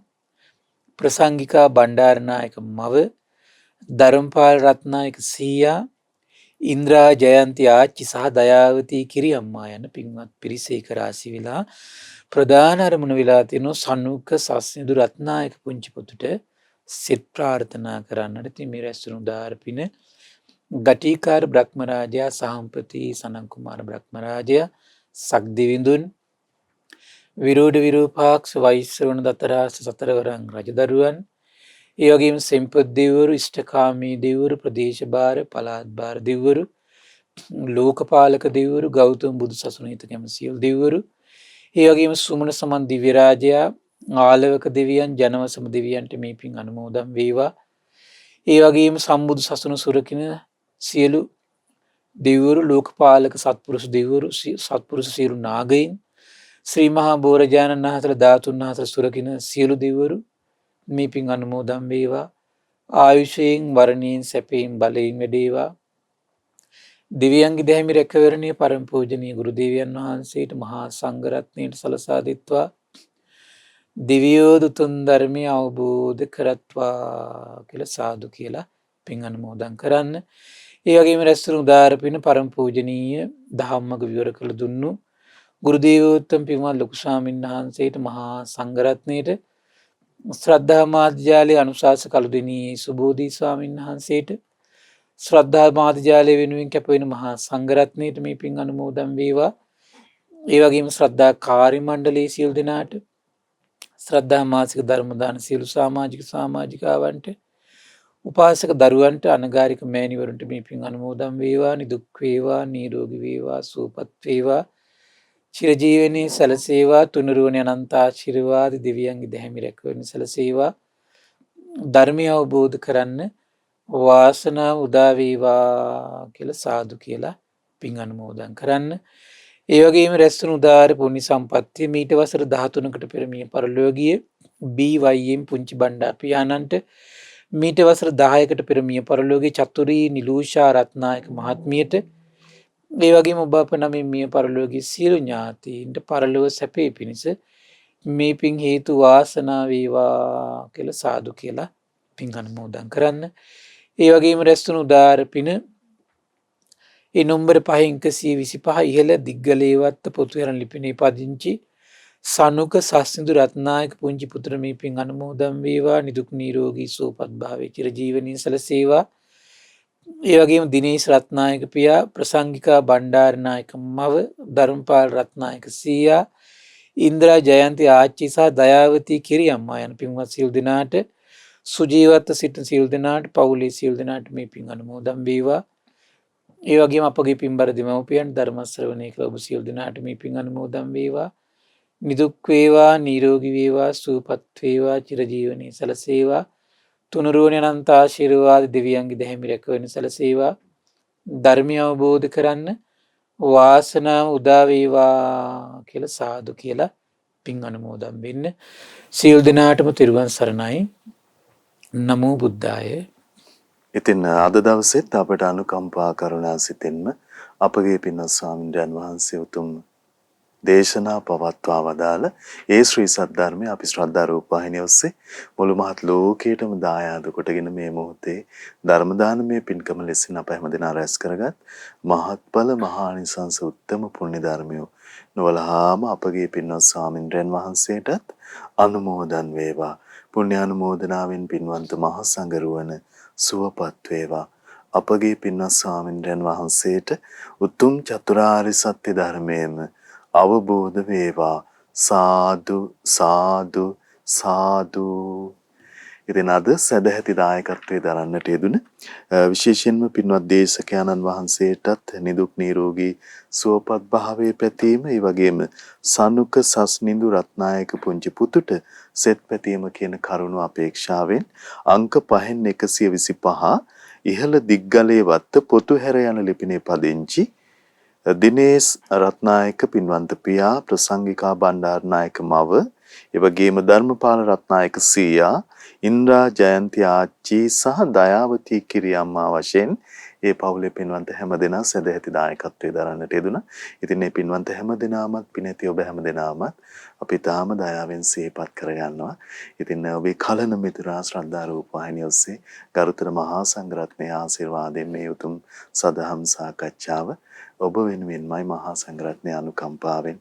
ප්‍රසංගිකා බණ්ඩාරනායක මව ධර්මපාල රත්නායක සීයා ඉන්ද්‍රා ජයන්ති ආච්චි සහ දයාවතී කිරියම්මා යන පින්වත් පිරිස එක රාශි වෙලා ප්‍රධාන අරමුණ වෙලා තියෙන සනුක සස්නිදු රත්නායක පුංචි පුතුට සිත ප්‍රාර්ථනා කරන්නට ඉතින් මේ රැස්වුණු උදාාර පින ගටිකාර බ්‍රහ්මරාජයා සහම්පති සනන් කුමාර බ්‍රහ්මරාජයා සක්දිවිඳුන් විරෝධ විරූපාක්ෂ වෛශ්‍රවණ දතරාස සතරවරන් රජදරුවන් ඒ වගේම සෙම්පත් දෙවිවරු ඉෂ්ඨකාමී දෙවිවරු ප්‍රදේශ භාර පළාත් භාර දෙවිවරු ලෝකපාලක දෙවිවරු ගෞතම බුදු සසුන හිත කැමති සියලු දෙවිවරු ඒ වගේම සුමන සමන් දිව්‍ය රාජයා ආලවක දෙවියන් ජනවසම දෙවියන්ට මේ පින් අනුමෝදන් වේවා. ඒ වගේම සම්බුදු සසුන සුරකින සියලු දෙවිවරු ලෝකපාලක සත්පුරුෂ දෙවිවරු සත්පුරුෂ සියලු නාගයින් ශ්‍රී මහා බෝරජාණන් වහන්සේලා ධාතුන් වහන්සේලා සුරකින සියලු දෙවිවරු මේ පින් අනුමෝදන් වේවා. ආයුෂයෙන් වරණයෙන් සැපයෙන් බලයෙන් වැඩේවා. දිව්‍යංග දැහැමි රැකවරණීය පරම පූජනීය ගුරු දේවයන් වහන්සේට මහා සංඝරත්නයට සලසා දෙත්වා දිව්‍යෝ දුතුන් ධර්මය අවබෝධ කරත්වා කියලා සාදු කියලා පින් අනුමෝදන් කරන්න. ඒ වගේම රැස්වුණු උදාාර පින පරම පූජනීය ධම්මග විවර කළ දුන්නු ගුරු දේවෝත්තම පින්වත් ලොකු ස්වාමීන් වහන්සේට මහා සංඝරත්නයට ශ්‍රද්ධා මාධ්‍යාලයේ අනුශාසක කළුදිනී සුබෝධි ස්වාමීන් වහන්සේට ශ්‍රද්ධා මාධ්‍යාලය වෙනුවෙන් කැපවෙන මහා සංඝරත්නයට මේ පින් අනුමෝදන් වේවා. ඒ වගේම ශ්‍රද්ධා කාර්ය මණ්ඩලයේ සියලු දෙනාට ශ්‍රද්ධා මාසික ධර්ම දාන සියලු සමාජිකාවන්ට උපාසක දරුවන්ට අනගාരിക මෑණිවරුන්ට මේ පින් අනුමෝදන් වේවා. නිදුක් වේවා නිරෝගී වේවා සුවපත් වේවා චිරජීවනයේ සැලසේවා. තුනුරුවනේ අනන්ත ආශිර්වාද දිව්‍යංග දැහැමි රැකවරණ සැලසේවා. ධර්මය අවබෝධ කරන්න වාසනාව උදා වේවා කියලා සාදු කියලා පින් අනුමෝදන් කරන්න. ඒ වගේම රැස්වුණු උදාාර පුණ්‍ය සම්පත්තිය මීට වසර 13කට පෙර මිය පරලොව ගිය BYM පුංචි බණ්ඩා පියාණන්ට මීට වසර 10කට පෙර මිය පරලොව ගිය චතුරී නිලූෂා රත්නායක මහත්මියට ඒ වගේම ඔබ අප නමින් මිය පරලොව ගිය සියලු ඥාතීන්ට පරලොව සැපේ පිණිස මේ පින් හේතු වාසනා වේවා කියලා සාදු කියලා පින් අනුමෝදන් කරන්න. ඒ වගේම රැස්වුණු උදාාර පින ඒ නොම්බර 5/125 ඉහළ දිග්ගලේවත්ත පොතු හැරන් ලිපිනේ පදිංචි සනුක සස්නිදු රත්නායක පුංචි පුතුට මේ පින් අනුමෝදන් වේවා. නිදුක් නිරෝගී සුවපත් භාවයේ චිරජීවනයේ සැලසේවා. ඒ වගේම දිනේශ රත්නායක පියා ප්‍රසංගිකා බණ්ඩාරනායක මව ධර්මපාල රත්නායක සීයා ඉන්ද්‍රා ජයන්ති ආච්චි සහ දයාවතී කිරියම්මා යන පින්වත් සියලු දෙනාට සුජීවත්ව සිටින සියලු දෙනාට පවුලේ සියලු දෙනාට මේ පින් අනුමෝදන් වේවා. ඒ වගේම අපගේ පින්බර දෙමව්පියන් ධර්ම ශ්‍රවණය කළ ඔබ සියලු දෙනාට මේ පින් අනුමෝදන් වේවා. නිදුක් වේවා, නිරෝගී වේවා, සුවපත් වේවා, චිරජීවනයේ සැලසේවා. තුනුරුවනේ අනන්ත ආශිර්වාද දෙවියන්ගේ දැහැමි රැකවරණ සැලසේවා. ධර්මය අවබෝධ කරන්න වාසනාව උදා වේවා කියලා සාදු කියලා පින් අනුමෝදන් වෙන්න. සියලු දෙනාටම තෙරුවන් සරණයි. නමෝ බුද්ධාය. ඉතින් අද දවසෙත් අපට අනුකම්පා කරුණා සිතෙන්ම අපගේ පින්වත් ස්වාමීන් වහන්සේ උතුම් දේශනා පවත්වා වදාළ ඒ ශ්‍රී සද්ධර්මය අපි ශ්‍රද්ධා රූපවාහිනිය ඔස්සේ මුළු මහත් ලෝකයටම දායාද කොටගෙන මේ මොහොතේ ධර්ම දානමය පින්කම ලෙසින් අප හැමදෙනා රැස් කරගත් මහත්ඵල මහානිසංස උත්තම පුණ්‍ය ධර්මය නොවලහාම අපගේ පින්වත් ස්වාමීන් වහන්සේටත් අනුමෝදන් වේවා. පුණ්‍ය අනුමෝදනාවෙන් පින්වන්ත මහ සංඝරුවන සුවපත් වේවා. අපගේ පින්වත් ස්වාමීන් වහන්සේට උතුම් චතුරාර්ය සත්‍ය ධර්මයේම අවබෝධ වේවා. සාදු සාදු සාදු. ඉතින් අද සදැහැති දායකත්වයේ දරන්නට යෙදුන විශේෂයෙන්ම පින්වත් දේශකයන්න් වහන්සේටත් නිදුක් නිරෝගී සුවපත් භාවයේ පැතීම, ඒ වගේම සනුක සස්නිඳු රත්නායක පුංචි පුතුට සෙත් පැතීම කියන කරුණු අපේක්ෂාවෙන් අංක 5න් 125 ඉහළ දිග්ගලේ වත්ත පොතුහැර යන ලිපිනේ පදිංචි දිනේෂ් රත්නායක පින්වන්ත පියා, ප්‍රසංගිකා බණ්ඩාරනායක මව, ඒ වගේම ධර්මපාල රත්නායක සීයා, ඉන්ද්‍රා ජයන්ති ආච්චි සහ දයාවතී කිරියම්මා වශයෙන් ඒ පවුලේ පින්වන්ත හැමදෙනා සදැහැති දායකත්වයේ දරන්නට යෙදුණා. ඉතින් මේ පින්වන්ත හැමදෙනාමත් පිනැති ඔබ හැමදෙනාමත් අපි තාම දයාවෙන් සිහිපත් කරගන්නවා. ඉතින් ඔබේ කලන මිතුරා ශ්‍රද්ධා රූපවාහිනිය ඔස්සේ ගරුතර මහා සංඝරත්නයේ ආශිර්වාදයෙන් මේ උතුම් සදහම් සාකච්ඡාව ඔබ වෙනුවෙන්මයි මහා සංඝරත්නයේ අනුකම්පාවෙන්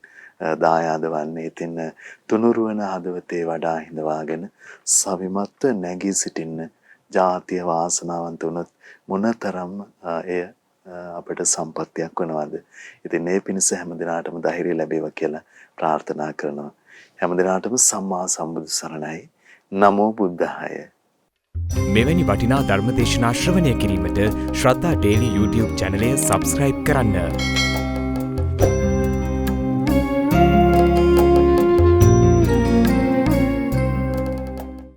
දායාද වන්නේ. ඉතින් තුනුරුවන හදවතේ වඩා හිඳවාගෙන සවිමත්ව නැගී සිටින්න ජාතිය වාසනාවන්ත වුණත් මොනතරම් එය අපට සම්පත්තියක් වනවද. ඉතින් මේ පිණිස හැමදිනාටම ධෛර්යය ලැබේවා කියලා ප්‍රාර්ථනා කරනවා. හැමදිනාටම සම්මා සම්බුදු සරණයි. නමෝ බුද්ධාය. මෙවැනි වටිනා ධර්ම දේශනා ශ්‍රවණය කිරීමට ශ්‍රද්ධා ඩේලි YouTube චැනලය සබස්ක්‍රයිබ් කරන්න.